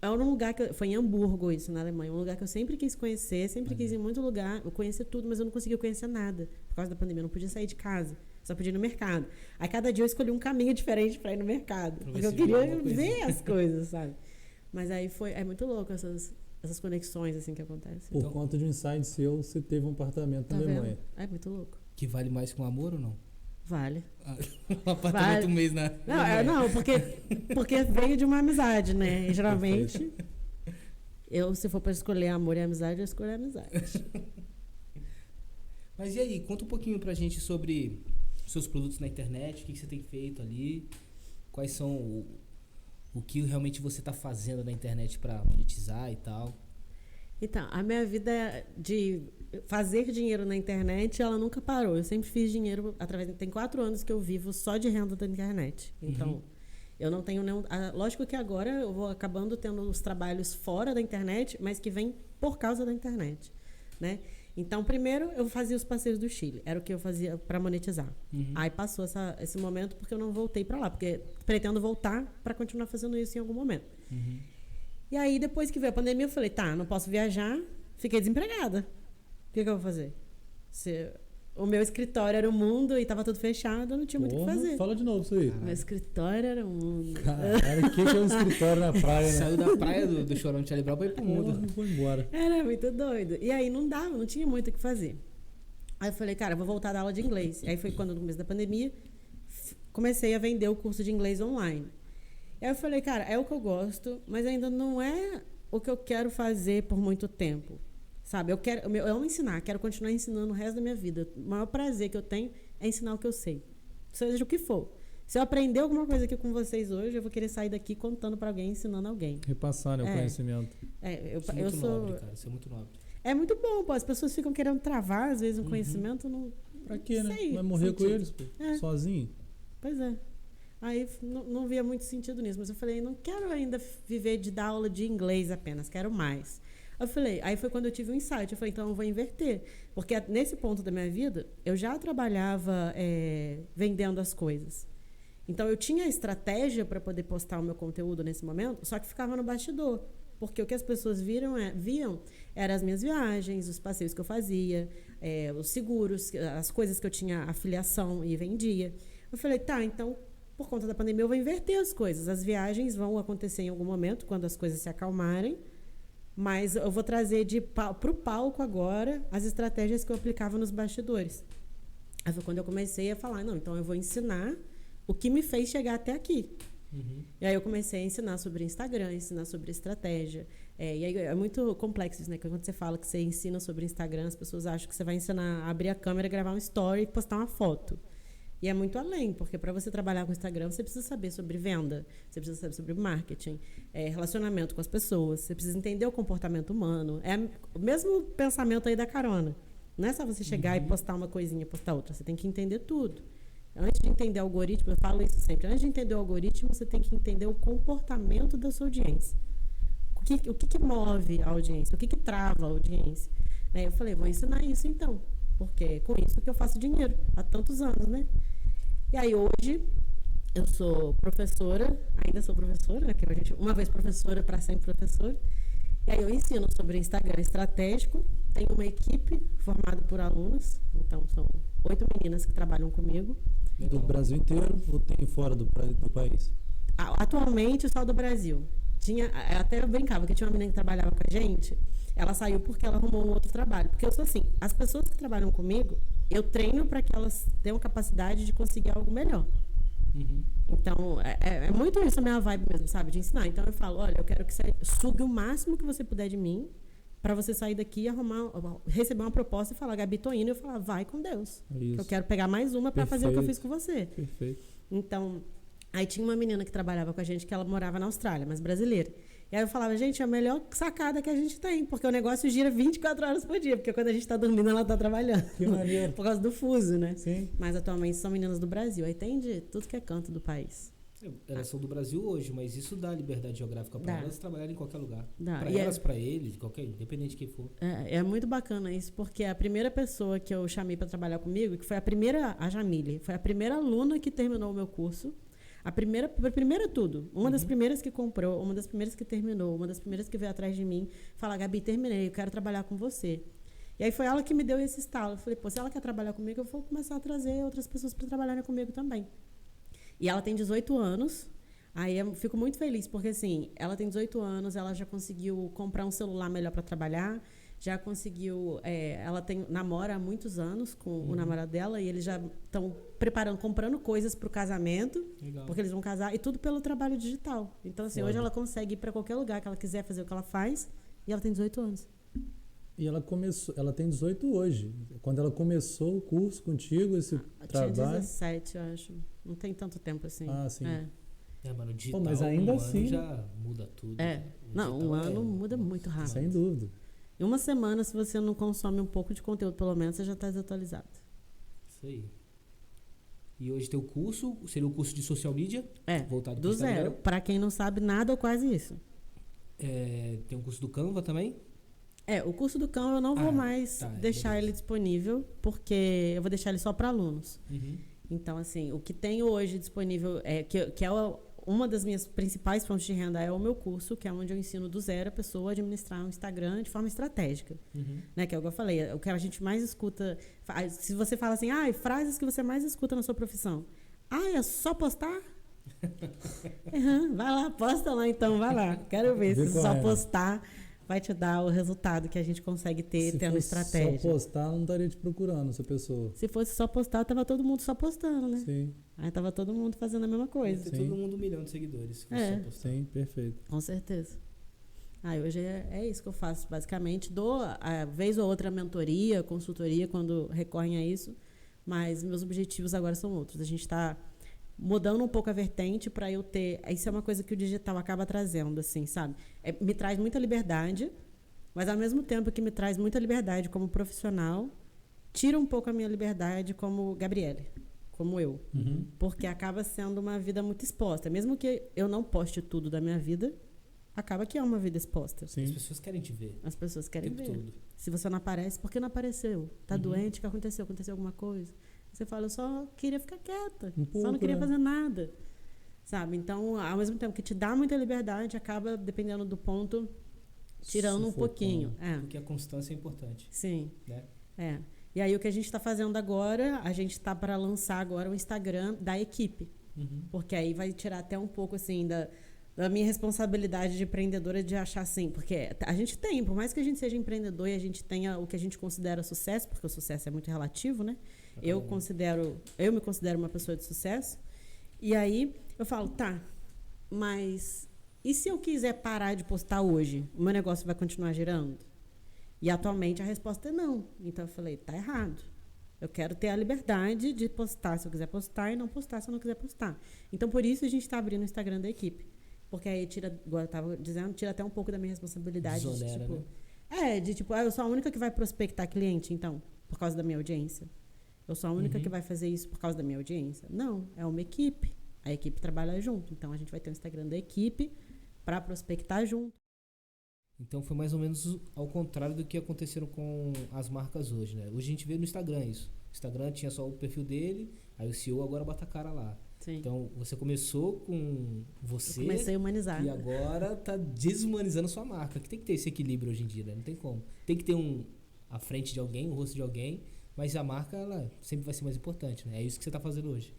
era um lugar foi em Hamburgo isso, na Alemanha, um lugar que eu sempre quis conhecer, sempre quis ir em muito lugar, eu conheci tudo, mas eu não conseguia conhecer nada, por causa da pandemia, eu não podia sair de casa, só podia ir no mercado. Aí cada dia eu escolhi um caminho diferente para ir no mercado, porque eu queria ver as coisas, sabe? Mas aí é muito louco essas conexões assim que acontecem. Por conta de um insight seu, você teve um apartamento na Alemanha. É muito louco. Que vale mais que um amor ou não? Vale. Um apartamento um mês na. Não, porque veio de uma amizade, né? E geralmente, se for para escolher amor e amizade, eu escolho a amizade. Mas e aí, conta um pouquinho pra gente sobre seus produtos na internet, o que você tem feito ali, quais são o que realmente você tá fazendo na internet para monetizar e tal. Então, a minha vida de fazer dinheiro na internet, ela nunca parou. Eu sempre fiz dinheiro tem 4 anos que eu vivo só de renda da internet. Então, eu não tenho nenhum... Lógico que agora eu vou acabando tendo os trabalhos fora da internet, mas que vêm por causa da internet, né? Então, primeiro, eu fazia os passeios do Chile. Era o que eu fazia para monetizar. Aí passou esse momento porque eu não voltei para lá. Porque pretendo voltar para continuar fazendo isso em algum momento. E aí, depois que veio a pandemia, eu falei, tá, não posso viajar. Fiquei desempregada. O que eu vou fazer? O meu escritório era o mundo e estava tudo fechado, eu não tinha muito o que fazer. Fala de novo isso aí. Meu escritório era o mundo. Cara, o que é um escritório na praia, né? Saiu da praia do Chorão de Charlie Brown pra ir pro mundo. Foi embora. Era muito doido. E aí não dava, não tinha muito o que fazer. Aí eu falei, cara, eu vou voltar a dar aula de inglês. Aí foi quando, no começo da pandemia, comecei a vender o curso de inglês online. Aí eu falei, cara, é o que eu gosto, mas ainda não é o que eu quero fazer por muito tempo. Sabe, eu amo ensinar, quero continuar ensinando o resto da minha vida. O maior prazer que eu tenho é ensinar o que eu sei. Seja o que for. Se eu aprender alguma coisa aqui com vocês hoje, eu vou querer sair daqui contando para alguém, ensinando alguém. Repassar, né, o conhecimento. Eu sou nobre, cara. Isso é muito nobre. É muito bom, pô. As pessoas ficam querendo travar, às vezes, um conhecimento. Não, pra quê, né? sei, Vai morrer sentido. com eles, pô. Sozinho. Pois é. Aí não via muito sentido nisso. Mas eu falei, não quero ainda viver de dar aula de inglês apenas, quero mais. Eu falei, aí foi quando eu tive um insight. Eu falei, então eu vou inverter. Porque nesse ponto da minha vida, eu já trabalhava vendendo as coisas. Então eu tinha estratégia para poder postar o meu conteúdo nesse momento, só que ficava no bastidor. Porque o que as pessoas viam eram as minhas viagens, os passeios que eu fazia, os seguros, as coisas que eu tinha afiliação e vendia. Eu falei, tá, então, por conta da pandemia, eu vou inverter as coisas. As viagens vão acontecer em algum momento, quando as coisas se acalmarem. Mas eu vou trazer para o palco agora as estratégias que eu aplicava nos bastidores. Aí foi quando eu comecei a falar, não, então eu vou ensinar o que me fez chegar até aqui. E aí eu comecei a ensinar sobre Instagram, ensinar sobre estratégia. E aí é muito complexo isso, né? Porque quando você fala que você ensina sobre Instagram, as pessoas acham que você vai ensinar a abrir a câmera, gravar um story e postar uma foto. E é muito além, porque para você trabalhar com Instagram, você precisa saber sobre venda, você precisa saber sobre marketing, relacionamento com as pessoas, você precisa entender o comportamento humano. É o mesmo pensamento aí da carona. Não é só você chegar e postar uma coisinha, postar outra. Você tem que entender tudo. Antes de entender o algoritmo, eu falo isso sempre, antes de entender o algoritmo, você tem que entender o comportamento da sua audiência. O que move a audiência? O que trava a audiência? Eu falei, vou ensinar isso então, porque é com isso que eu faço dinheiro há tantos anos, né? E aí hoje eu sou professora, ainda sou professora, né? Que a gente, uma vez professora para sempre professora. E aí eu ensino sobre Instagram estratégico, tenho uma equipe formada por alunos, então são 8 meninas que trabalham comigo. Do Brasil inteiro ou tem fora do país? Atualmente só do Brasil. Até eu brincava que tinha uma menina que trabalhava com a gente, ela saiu porque ela arrumou um outro trabalho. Porque eu sou assim, as pessoas que trabalham comigo, eu treino para que elas tenham capacidade de conseguir algo melhor. Então, é muito isso a minha vibe mesmo, sabe? De ensinar. Então eu falo, olha, eu quero que você sugue o máximo que você puder de mim, para você sair daqui e receber uma proposta e falar, Gabi, tô indo. E eu falar, vai com Deus. Eu quero pegar mais uma para fazer o que eu fiz com você. Perfeito. Então, aí tinha uma menina que trabalhava com a gente, que ela morava na Austrália, mas brasileira. E aí eu falava, gente, é a melhor sacada que a gente tem, porque o negócio gira 24 horas por dia, porque quando a gente tá dormindo, ela tá trabalhando. Que maneiro. Por causa do fuso, né? Sim. Mas atualmente são meninas do Brasil. Aí tem de tudo que é canto do país. Elas são do Brasil hoje, mas isso dá liberdade geográfica para elas trabalharem em qualquer lugar. Para elas, para eles, independente de quem for. É muito bacana isso, porque a primeira pessoa que eu chamei para trabalhar comigo, que foi a Jamile, foi a primeira aluna que terminou o meu curso. A primeira tudo. Uma das primeiras que comprou, uma das primeiras que terminou, uma das primeiras que veio atrás de mim, falar, Gabi, terminei, eu quero trabalhar com você. E aí foi ela que me deu esse estalo. Eu falei, pô, se ela quer trabalhar comigo, eu vou começar a trazer outras pessoas para trabalharem comigo também. E ela tem 18 anos. Aí eu fico muito feliz, porque assim, ela tem 18 anos, ela já conseguiu comprar um celular melhor para trabalhar, já conseguiu, ela namora há muitos anos com o namorado dela, e eles já estão comprando coisas para o casamento. Legal. Porque eles vão casar, e tudo pelo trabalho digital. Então assim, hoje ela consegue ir para qualquer lugar que ela quiser fazer o que ela faz, e ela tem 18 anos. E ela tem 18 hoje. Quando ela começou o curso contigo, esse trabalho... Tinha 17, eu acho. Não tem tanto tempo assim. Ah, sim. Mano, digital, mas ainda um assim ano já muda tudo. Não, um ano muda muito rápido. Sem dúvida. Em uma semana, se você não consome um pouco de conteúdo, pelo menos, você já está desatualizado. Isso aí. E hoje tem o curso, seria o curso de social media? Voltado do zero. Para quem não sabe nada ou quase isso. Tem um curso do Canva também? O curso do Canva eu não vou mais deixar ele disponível, porque eu vou deixar ele só para alunos. Então, assim, o que tem hoje disponível, que é uma das minhas principais fontes de renda, é o meu curso, que é onde eu ensino do zero a pessoa a administrar um Instagram de forma estratégica. Né? Que é o que eu falei, o que a gente mais escuta. Se você fala assim, frases que você mais escuta na sua profissão. É só postar? Vai lá, posta lá então, vai lá. Quero ver se só postar vai te dar o resultado que a gente consegue ter tendo estratégia. Se só postar, não estaria te procurando essa pessoa. Se fosse só postar, tava todo mundo só postando, né? Sim. Aí tava todo mundo fazendo a mesma coisa. Tem todo mundo 1 milhão de seguidores. Se fosse só postar. Sim, perfeito. Com certeza. Hoje é isso que eu faço, basicamente. Dou, vez ou outra, mentoria, consultoria, quando recorrem a isso. Mas meus objetivos agora são outros. A gente está mudando um pouco a vertente para eu ter... Isso é uma coisa que o digital acaba trazendo, assim, sabe? Me traz muita liberdade, mas ao mesmo tempo que me traz muita liberdade como profissional, tira um pouco a minha liberdade como Gabriele, como eu. Porque acaba sendo uma vida muito exposta. Mesmo que eu não poste tudo da minha vida, acaba que é uma vida exposta. Sim. As pessoas querem te ver. As pessoas querem ver. Tudo. Se você não aparece, por que não apareceu? Tá doente? O que aconteceu? Aconteceu alguma coisa? Você fala, eu só queria ficar quieta, só não queria fazer nada, sabe? Então, ao mesmo tempo que te dá muita liberdade, acaba, dependendo do ponto, tirando um pouquinho. Porque a constância é importante. Sim. Né? E aí, o que a gente está fazendo agora, a gente está para lançar agora o Instagram da equipe. Porque aí vai tirar até um pouco, assim, da minha responsabilidade de empreendedora de achar assim, porque a gente tem, por mais que a gente seja empreendedor e a gente tenha o que a gente considera sucesso, porque o sucesso é muito relativo, né? Eu me considero uma pessoa de sucesso. E aí eu falo, mas e se eu quiser parar de postar hoje? O meu negócio vai continuar girando? E atualmente a resposta é não. Então eu falei, tá errado. Eu quero ter a liberdade de postar se eu quiser postar e não postar se eu não quiser postar. Então por isso a gente está abrindo o Instagram da equipe. Porque aí tira, igual eu estava dizendo, tira até um pouco da minha responsabilidade. Desonera, tipo, né? de tipo, eu sou a única que vai prospectar cliente, então, por causa da minha audiência. Eu sou a única que vai fazer isso por causa da minha audiência. Não, é uma equipe. A equipe trabalha junto. Então a gente vai ter o Instagram da equipe para prospectar junto. Então foi mais ou menos ao contrário do que aconteceram com as marcas hoje, né? Hoje a gente vê no Instagram isso. O Instagram tinha só o perfil dele, aí o CEO agora bota a cara lá. Sim. Então você começou com você Eu comecei a humanizar. e agora tá desumanizando sua marca. Que tem que ter esse equilíbrio hoje em dia, né? Não tem como. Tem que ter a frente de alguém, o rosto de alguém, mas a marca ela sempre vai ser mais importante, né? É isso que você tá fazendo hoje.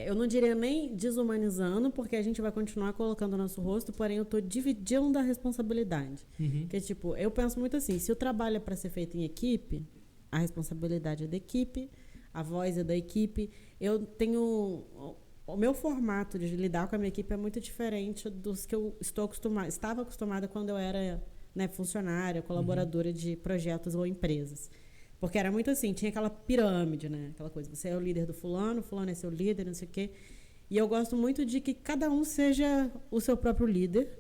Eu não diria nem desumanizando, porque a gente vai continuar colocando o nosso rosto, porém eu tô dividindo a responsabilidade. Porque, tipo, eu penso muito assim, se o trabalho é para ser feito em equipe, a responsabilidade é da equipe, a voz é da equipe. Eu tenho... O meu formato de lidar com a minha equipe é muito diferente dos que eu estava acostumada quando eu era, né, funcionária, colaboradora de projetos ou empresas. Porque era muito assim, tinha aquela pirâmide, né? Aquela coisa, você é o líder do fulano, fulano é seu líder, não sei o quê. E eu gosto muito de que cada um seja o seu próprio líder,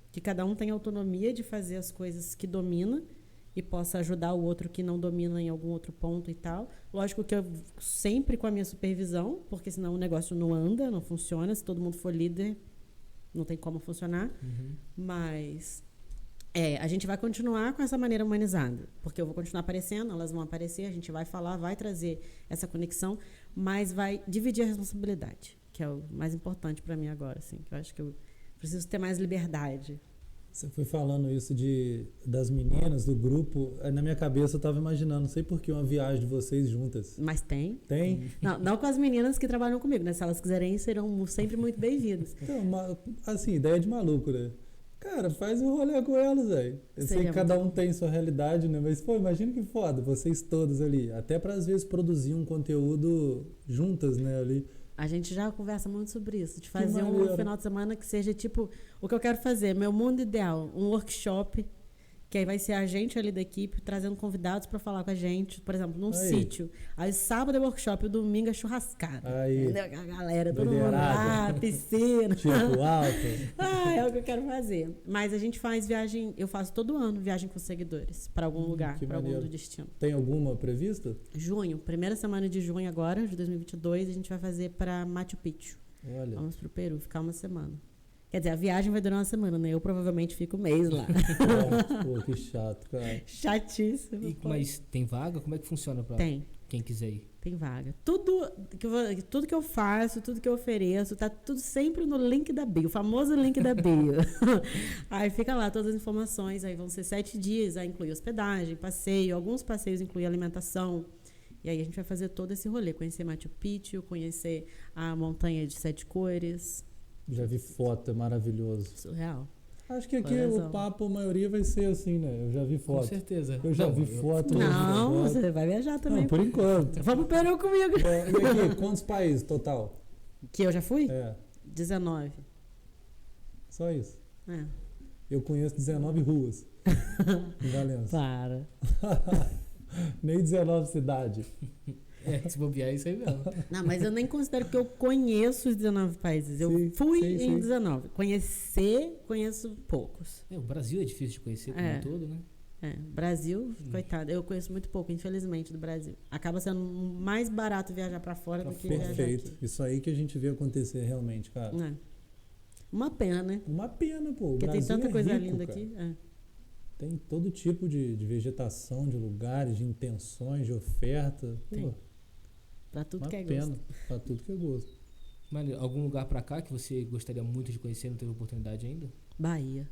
que cada um tenha autonomia de fazer as coisas que domina e possa ajudar o outro que não domina em algum outro ponto e tal. Lógico que eu sempre com a minha supervisão, porque senão o negócio não anda, não funciona. Se todo mundo for líder, não tem como funcionar. Mas... a gente vai continuar com essa maneira humanizada, porque eu vou continuar aparecendo, elas vão aparecer, a gente vai falar, vai trazer essa conexão, mas vai dividir a responsabilidade, que é o mais importante para mim agora, assim, que eu acho que eu preciso ter mais liberdade. Você foi falando isso das meninas, do grupo, na minha cabeça eu estava imaginando, não sei por que, uma viagem de vocês juntas. Mas tem. Tem? Não com as meninas que trabalham comigo, né? Se elas quiserem ir, serão sempre muito bem-vindas. Então, assim, ideia de maluco, né? Cara, faz um rolê com elas, velho. Eu sei que cada um tem sua realidade, né? Mas, pô, imagina que foda, vocês todos ali. Até pra, às vezes, produzir um conteúdo juntas, né, ali. A gente já conversa muito sobre isso, de fazer um final de semana que seja, tipo, o que eu quero fazer, meu mundo ideal, um workshop, que aí vai ser a gente ali da equipe, trazendo convidados para falar com a gente, por exemplo, num sítio. Aí sábado é workshop, o domingo é churrascada. Aí. Entendeu? A galera, todo mundo lá, piscina. Tipo, alto. É o que eu quero fazer. Mas a gente faz viagem, eu faço todo ano viagem com seguidores, para algum lugar, para algum do destino. Tem alguma prevista? Junho, primeira semana de junho agora, de 2022, a gente vai fazer para Machu Picchu. Olha. Vamos pro Peru, ficar uma semana. Quer dizer, a viagem vai durar uma semana, né? Eu provavelmente fico um mês lá. Pô, que chato, cara. Chatíssimo. Mas tem vaga? Como é que funciona pra quem quiser ir? Tem vaga. Tudo que eu faço, tudo que eu ofereço, tá tudo sempre no link da bio, o famoso link da bio. Aí fica lá todas as informações, aí vão ser 7 dias, aí inclui hospedagem, passeio, alguns passeios incluem alimentação. E aí a gente vai fazer todo esse rolê, conhecer Machu Picchu, conhecer a montanha de 7 cores. Já vi foto, é maravilhoso. Surreal. Acho que aqui o papo, a maioria vai ser assim, né? Eu já vi foto. Com certeza. Eu já vi foto. Não, você vai viajar também. Não, por enquanto. Vamos pro Peru comigo. E aqui, quantos países total? Que eu já fui? 19. Só isso. É. Eu conheço 19 ruas em Valença. Para. Nem 19 cidades. Se bobear é isso aí mesmo. Não, mas eu nem considero que eu conheço os 19 países. Eu fui em 19. Conheço poucos. O Brasil é difícil de conhecer como um todo, né? Brasil, coitado. Eu conheço muito pouco, infelizmente, do Brasil. Acaba sendo mais barato viajar pra fora do que viajar aqui. Perfeito. Isso aí que a gente vê acontecer realmente, cara. Uma pena, né? Uma pena, pô. Porque tem tanta coisa linda aqui. Tem todo tipo de vegetação, de lugares, de intenções, de oferta. Tem. Pô, Pra tudo que é pena. gosto. Pra tudo que é gosto. Mas algum lugar pra cá que você gostaria muito de conhecer e não teve oportunidade ainda? Bahia.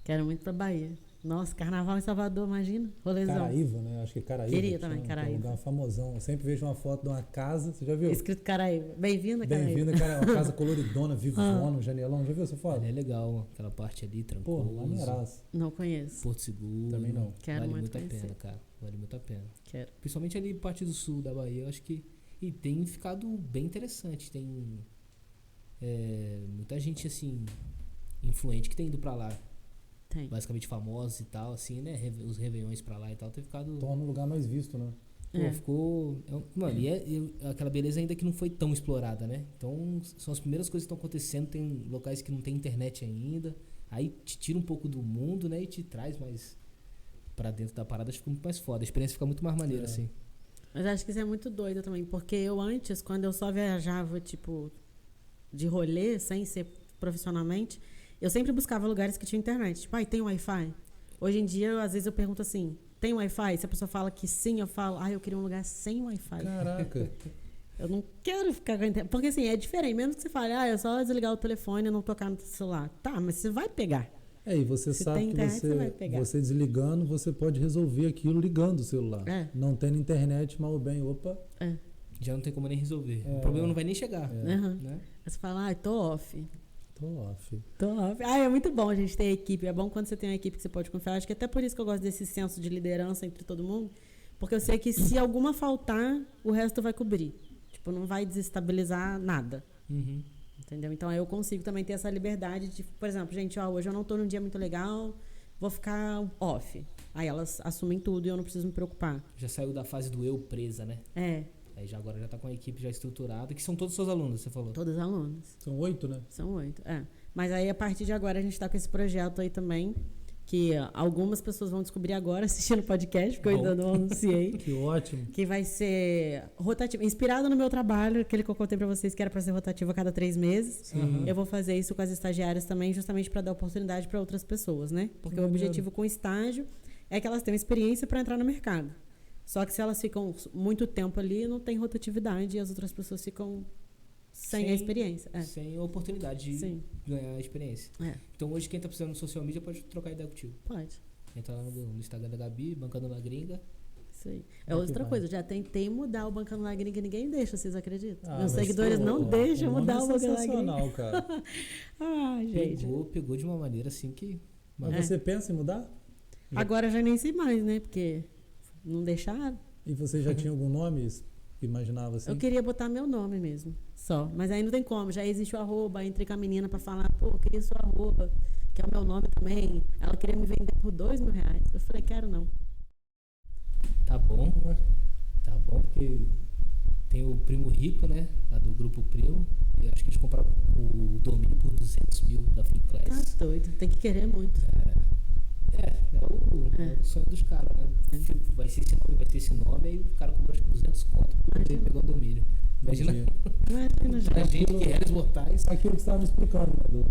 Quero muito pra Bahia. Nossa, carnaval em Salvador, imagina. Rolezão. Caraíva, né? Acho que é Caraíva. Queria também, Caraíva. É um lugar famosão. Eu sempre vejo uma foto de uma casa. Você já viu? Escrito Caraíva. Bem-vinda, Caraíva. Bem-vinda, cara. Uma casa coloridona, vivona, um janelão. Já viu essa foto? É legal, aquela parte ali, tranquila. Pô, maneiraço. Não conheço. Porto Seguro. Também não. Quero vale muito muito a conhecer. pena, cara. Vale muito a pena. Quero. Principalmente ali parte do sul da Bahia, eu acho que... E tem ficado bem interessante. Tem muita gente, assim, influente que tem ido pra lá. Tem. Basicamente famosos e tal, assim, né? Os réveillões pra lá e tal, ter ficado... Torna o lugar mais visto, né? Pô, ficou... Mano, e aquela beleza ainda que não foi tão explorada, né? Então, são as primeiras coisas que estão acontecendo. Tem locais que não tem internet ainda. Aí te tira um pouco do mundo, né? E te traz mais pra dentro da parada. Acho que fica muito mais foda. A experiência fica muito mais maneira, assim. Mas acho que isso é muito doido também. Porque eu antes, quando eu só viajava, tipo, de rolê, sem ser profissionalmente, eu sempre buscava lugares que tinham internet. Tipo, tem Wi-Fi? Hoje em dia, às vezes eu pergunto assim, tem Wi-Fi? Se a pessoa fala que sim, eu falo, eu queria um lugar sem Wi-Fi. Caraca. Eu não quero ficar com a internet. Porque assim, é diferente. Mesmo que você fale, é só desligar o telefone e não tocar no celular. Tá, mas você vai pegar. E você Se sabe tem que internet, você vai pegar. você desligando, você pode resolver aquilo ligando o celular. Não tendo internet, mal ou bem, opa. Já não tem como nem resolver. O problema não vai nem chegar. Uhum. Né? Aí você fala, tô off. Tô off. É muito bom a gente ter equipe. É bom quando você tem uma equipe que você pode confiar. Acho que até por isso que eu gosto desse senso de liderança entre todo mundo. Porque eu sei que se alguma faltar, o resto vai cobrir. Tipo, não vai desestabilizar nada. Uhum. Entendeu? Então eu consigo também ter essa liberdade de, por exemplo, gente, hoje eu não tô num dia muito legal, vou ficar off. Aí elas assumem tudo e eu não preciso me preocupar. Já saiu da fase do eu presa, né? Aí agora já tá com a equipe já estruturada, que são todos seus alunos, você falou? Todos alunos. São 8, né? São 8, Mas aí, a partir de agora, a gente tá com esse projeto aí também, que algumas pessoas vão descobrir agora, assistindo o podcast, porque eu ainda não anunciei. Que ótimo. Que vai ser rotativo. Inspirado no meu trabalho, aquele que eu contei pra vocês, que era pra ser rotativo a cada 3 meses. Eu vou fazer isso com as estagiárias também, justamente pra dar oportunidade pra outras pessoas, né? Porque o objetivo com o estágio é que elas tenham experiência pra entrar no mercado. Só que se elas ficam muito tempo ali, não tem rotatividade e as outras pessoas ficam sem a experiência. Sem a oportunidade de ganhar a experiência. Então hoje quem tá precisando de social media pode trocar ideia contigo. Pode. Entra lá no Instagram da Gabi, Bancando na Gringa. Isso aí. Outra coisa, eu já tentei mudar o Bancando na Gringa e ninguém deixa, vocês acreditam? Meus mas seguidores não deixam mudar o Bancando na Gringa. Sensacional, cara. Gente. Pegou de uma maneira assim que... Mas você pensa em mudar? Agora eu já nem sei mais, né? Porque não deixaram. E você já tinha algum nome? Imaginava assim? Eu queria botar meu nome mesmo, só. Mas aí não tem como. Já existe o arroba. Entrei com a menina pra falar, eu queria seu arroba, que é o meu nome também. Ela queria me vender por R$2.000. Eu falei, quero não. Tá bom, porque tem o Primo Rico, né? Lá do Grupo Primo. E acho que eles compraram o domínio por 200 mil da Finclass. Tá doido, tem que querer muito. É o sonho dos caras, né? Vai ser esse nome, aí o cara comprou acho que 200 conto pra poder pegar o domínio. Imagina a gente que é os mortais. Aquilo que você estava me explicando, né,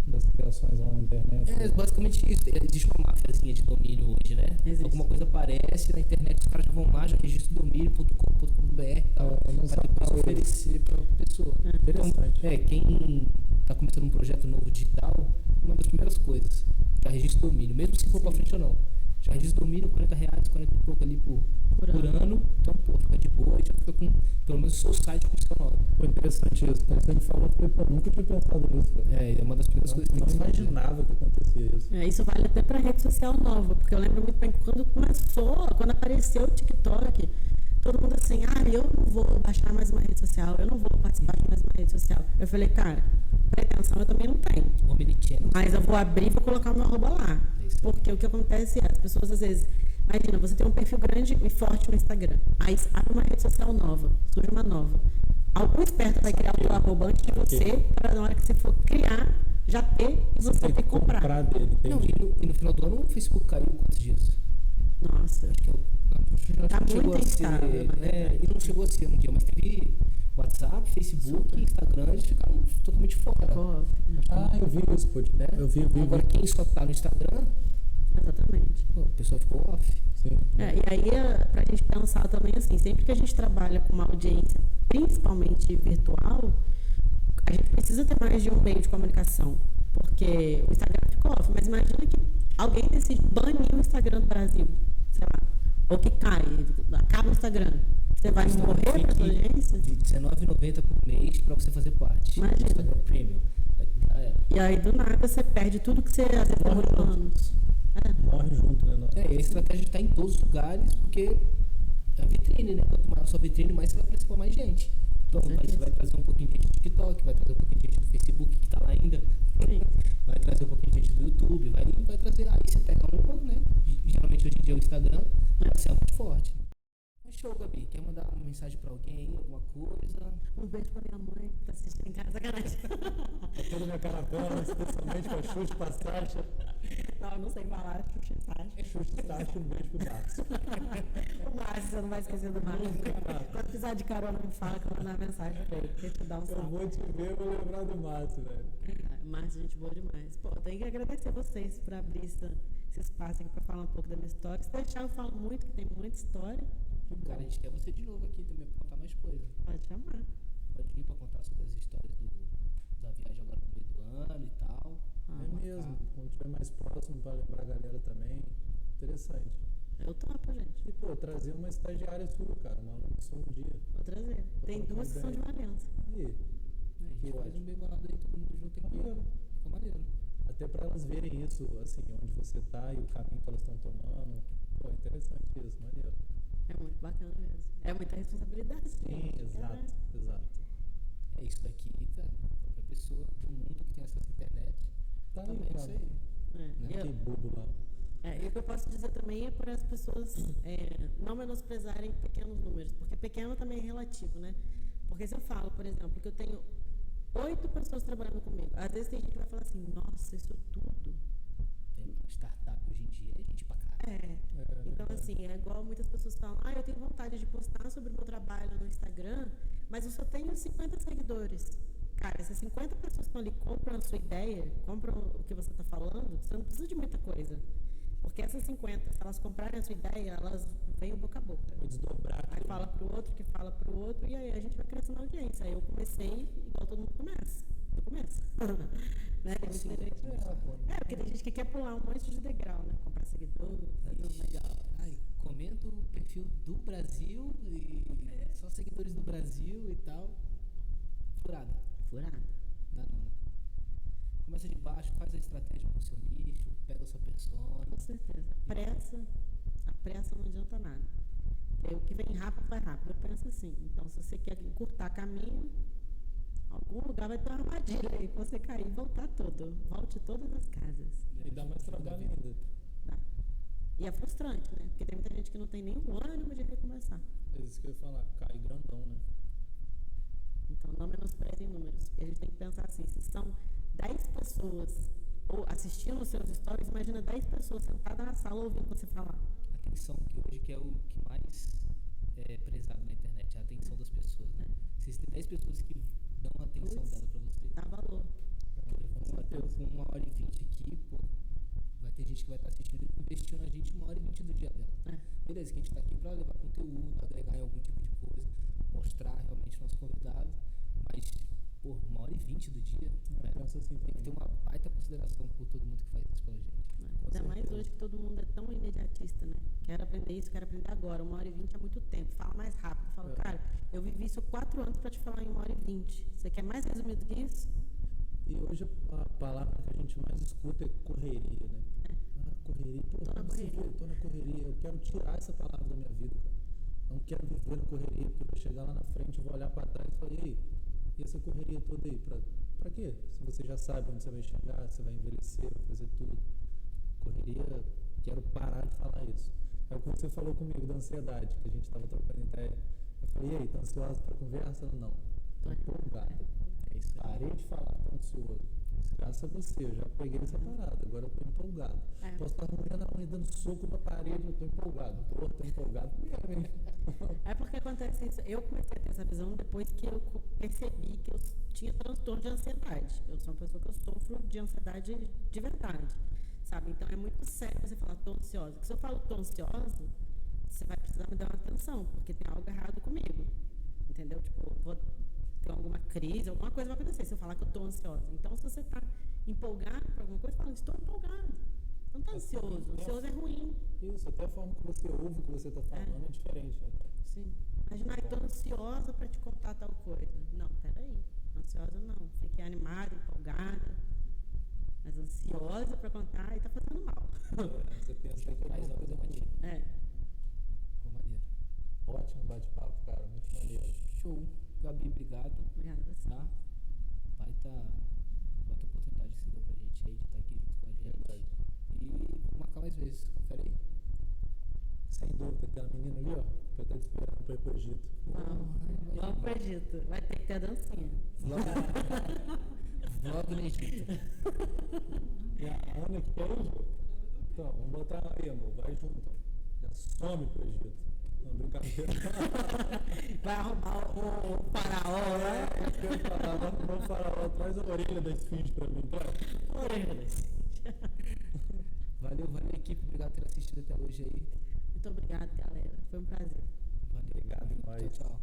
das criações lá na internet. Basicamente isso. Existe uma máfiazinha de domínio hoje, né? Existe. Alguma coisa aparece na internet, os caras já vão lá, já registram o domínio.com.br para depois oferecer para a pessoa. Interessante. Então, quem está começando um projeto novo digital, uma das primeiras coisas, já registra o domínio, mesmo se for para frente ou não. Já registra o domínio, R$40, 40 e pouco ali por ano. Então, fica de boa e já fica com pelo menos o seu site com o seu nome. Foi interessante isso. Quando você me falou, eu nunca tinha pensado nisso. É uma das primeiras coisas que tem que fazer. Eu não imaginava que acontecia isso. Isso vale até para rede social nova, porque eu lembro muito bem que quando apareceu o TikTok, todo mundo assim, eu não vou baixar mais uma rede social, eu não vou participar de mais uma rede social. Eu falei, cara, pretensão eu também não tenho. Mas eu vou abrir e vou colocar o meu arroba lá. Porque o que acontece é, as pessoas às vezes, imagina, você tem um perfil grande e forte no Instagram. Aí abre uma rede social nova, surge uma nova. Algum esperto vai criar o teu arroba antes de você, para na hora que você for criar, já ter e você ter que comprar. Dele, e no final do ano o Facebook caiu quantos dias? Nossa. Tá muito instável. E não chegou a ser um dia, mas teve WhatsApp, Facebook, Instagram, eles ficaram totalmente fora. Eu vi isso, né? Eu vi. Agora quem só tá no Instagram, exatamente. A pessoa ficou off. Sim. E aí, pra gente pensar também assim, sempre que a gente trabalha com uma audiência, principalmente virtual, a gente precisa ter mais de um meio de comunicação. Porque o Instagram ficou off, mas imagina que alguém decide banir o Instagram do Brasil, sei lá, ou que cai, acaba o Instagram. Você vai morrer pra sua audiência? R$19,90 por mês pra você fazer parte. Imagina. Instagram Premium. E aí, do nada, você perde tudo que você às vezes demorou anos. Morre junto, né? E a estratégia está em todos os lugares, porque é a vitrine, né? Quanto maior a sua vitrine, mais você vai aparecer pra mais gente. Então, você vai trazer um pouquinho de gente do TikTok, vai trazer um pouquinho de gente do Facebook que tá lá ainda, vai trazer um pouquinho de gente do YouTube, vai trazer. Aí você pega um, né? Geralmente hoje em dia o Instagram vai ser muito forte. Mas show, Gabi. Quer mandar uma mensagem pra alguém, alguma coisa? Um beijo pra minha mãe que tá assistindo em casa, sacanagem. É toda minha caravana, especialmente pra Xuxa, pra Sasha. Não, eu não sei falar, Xuxa e Sasha. Xuxa e Sasha, um beijo pro Márcio. O Márcio, você não vai esquecer do Márcio. Quando precisar de carona, me fala que eu vou mandar mensagem pra ele, porque ele te dá um Eu salve. vou te ver, eu vou lembrar do Márcio, velho. Márcio, gente boa demais. Pô, tenho que agradecer vocês por abrir esse espaço aqui pra falar um pouco da minha história. Se deixar, eu falo muito, que tem muita história. Cara, a gente quer você de novo aqui também pra contar mais coisas. Pode chamar. Pode vir pra contar sobre as histórias da viagem agora no meio do ano e tal. É mesmo, quando estiver mais próximo pra lembrar a galera também. Interessante. Eu topo, gente. E, pô, trazer uma estagiária sua, cara, uma aluna sua um dia. Vou trazer. Tem duas que são de Valença. Aí, A gente faz um bem bolado aí, todo mundo junto aqui. maneiro. Fica maneiro. Até pra elas verem isso, assim, onde você tá e o caminho que elas estão tomando. Pô, interessante isso, maneiro. É muito bacana mesmo. É muita responsabilidade. Sim, exato, exato. É isso daqui, tá? Qualquer pessoa do mundo que tem acesso à internet. Tá aí, Também é isso cara. aí. É. Não tem bobo lá. E o que eu posso dizer também é para as pessoas não menosprezarem pequenos números, porque pequeno também é relativo, né? Porque se eu falo, por exemplo, que eu tenho 8 pessoas trabalhando comigo, às vezes tem gente que vai falar assim, nossa, isso tudo. Startup hoje em dia é gente pra caralho. Então, assim, é igual muitas pessoas falam, eu tenho vontade de postar sobre o meu trabalho no Instagram, mas eu só tenho 50 seguidores. Cara, essas 50 pessoas que estão ali compram a sua ideia, compram o que você está falando, você não precisa de muita coisa. Porque essas 50, se elas comprarem a sua ideia, elas vêm boca a boca. Vou desdobrar. Aí fala pro outro, que fala pro outro, e aí a gente vai crescendo a audiência. Aí eu comecei, igual todo mundo começa. Eu começo. Né? Porque tem gente que quer pular um monte de degrau, né? Comprar seguidor, fazer um legal. Ai, comenta o perfil do Brasil e só seguidores do Brasil e tal. Furada. Furado. Dá não. Começa de baixo, faz a estratégia pro seu nicho, pega a sua persona. Com certeza. A pressa não adianta nada. O que vem rápido, vai rápido. Eu penso assim. Então, se você quer encurtar caminho, algum lugar vai ter uma armadilha aí pra você cair e voltar todo. Volte todas as casas. E dá mais trabalho ainda. Dá. E é frustrante, né? Porque tem muita gente que não tem nem o ânimo de recomeçar. É isso que eu ia falar, cai grandão, né? Então, não menosprezem números. Porque a gente tem que pensar assim, se são 10 pessoas ou assistindo os seus stories, imagina 10 pessoas sentadas na sala ouvindo você falar. Atenção, que hoje que é o que mais é prezado na internet, a atenção das pessoas, né? Se tem 10 pessoas que dão a atenção dela pra você, Dá valor. vamos bater com 1h20 aqui, pô, vai ter gente que vai estar assistindo e investindo na gente 1h20 do dia dela. Beleza, que a gente tá aqui pra levar conteúdo, agregar em algum tipo de coisa, mostrar realmente o nosso convidado, mas, pô, 1h20 do dia, né? Pensa assim, Tem que ter uma baita consideração por todo mundo que faz isso pela gente. Ainda mais hoje que todo mundo é tão imediatista, né? Quero aprender isso, quero aprender agora. 1h20 é muito tempo. Fala mais rápido. Fala, cara, eu vivi isso 4 anos pra te falar em 1h20. Você quer mais resumido que isso? E hoje a palavra que a gente mais escuta é correria, né? Correria, pô, Tô na correria. Tô na correria. Eu quero tirar essa palavra da minha vida, cara. Não quero viver na correria, porque eu vou chegar lá na frente, eu vou olhar pra trás e falar, e aí? E essa correria toda aí? Pra quê? Se você já sabe onde você vai chegar, você vai envelhecer, vai fazer tudo. Correria, quero parar de falar isso. É o que você falou comigo da ansiedade, que a gente estava trocando ideia. Eu falei, e aí, tá ansioso pra conversa? Não. Tô empolgado. É isso. Parei de falar, tô ansioso. Graças a você, eu já peguei essa parada, agora eu tô empolgado. Posso estar roendo a unha, dando soco na parede, eu tô empolgado. Tô empolgado mesmo, hein? É porque acontece isso. Eu comecei a ter essa visão depois que eu percebi que eu tinha transtorno de ansiedade. Eu sou uma pessoa que eu sofro de ansiedade de verdade, sabe? Então é muito sério você falar tô ansiosa. Porque se eu falo tô ansiosa, você vai precisar me dar uma atenção, porque tem algo errado comigo, entendeu? Tipo, vou ter alguma crise, alguma coisa vai acontecer se eu falar que eu tô ansiosa. Então, se você tá empolgado por alguma coisa, fala, estou empolgado. Não tá ansioso. Ansioso é ruim. Isso, até a forma que você ouve o que você tá falando é diferente, né? Sim. Imagina, tô ansiosa pra te contar tal coisa. Não, peraí. Ansiosa não. Fiquei animada, empolgada. Mas ansiosa pra contar e tá fazendo mal. Você pensa que Faz uma coisa maneira. É. Ficou maneiro. Ótimo bate-papo, cara, muito maneiro. Show. Gabi, obrigado. Obrigada a você. Tá? Vai ter oportunidade que você deu pra gente aí de estar aqui junto com a gente. E vou marcar mais vezes. Confere aí. Sem dúvida, aquela menina ali, ó, que eu tô te esperando pra ir pro Egito. Vamos pro Egito. Vai ter que ter a dancinha. Vlog no Egito. E a Ana que quer ir? Então, vamos botar aí, amor, vai junto. Já some pro Egito. Não, brincadeira. Vai arrumar o faraó, né? Eu ia falar, vamos faraó, traz a orelha da esfinge pra mim, traz. Valeu, equipe. Obrigado por ter assistido até hoje aí. Muito obrigada, galera. Foi um prazer. Valeu. Obrigado demais. Tchau, tchau.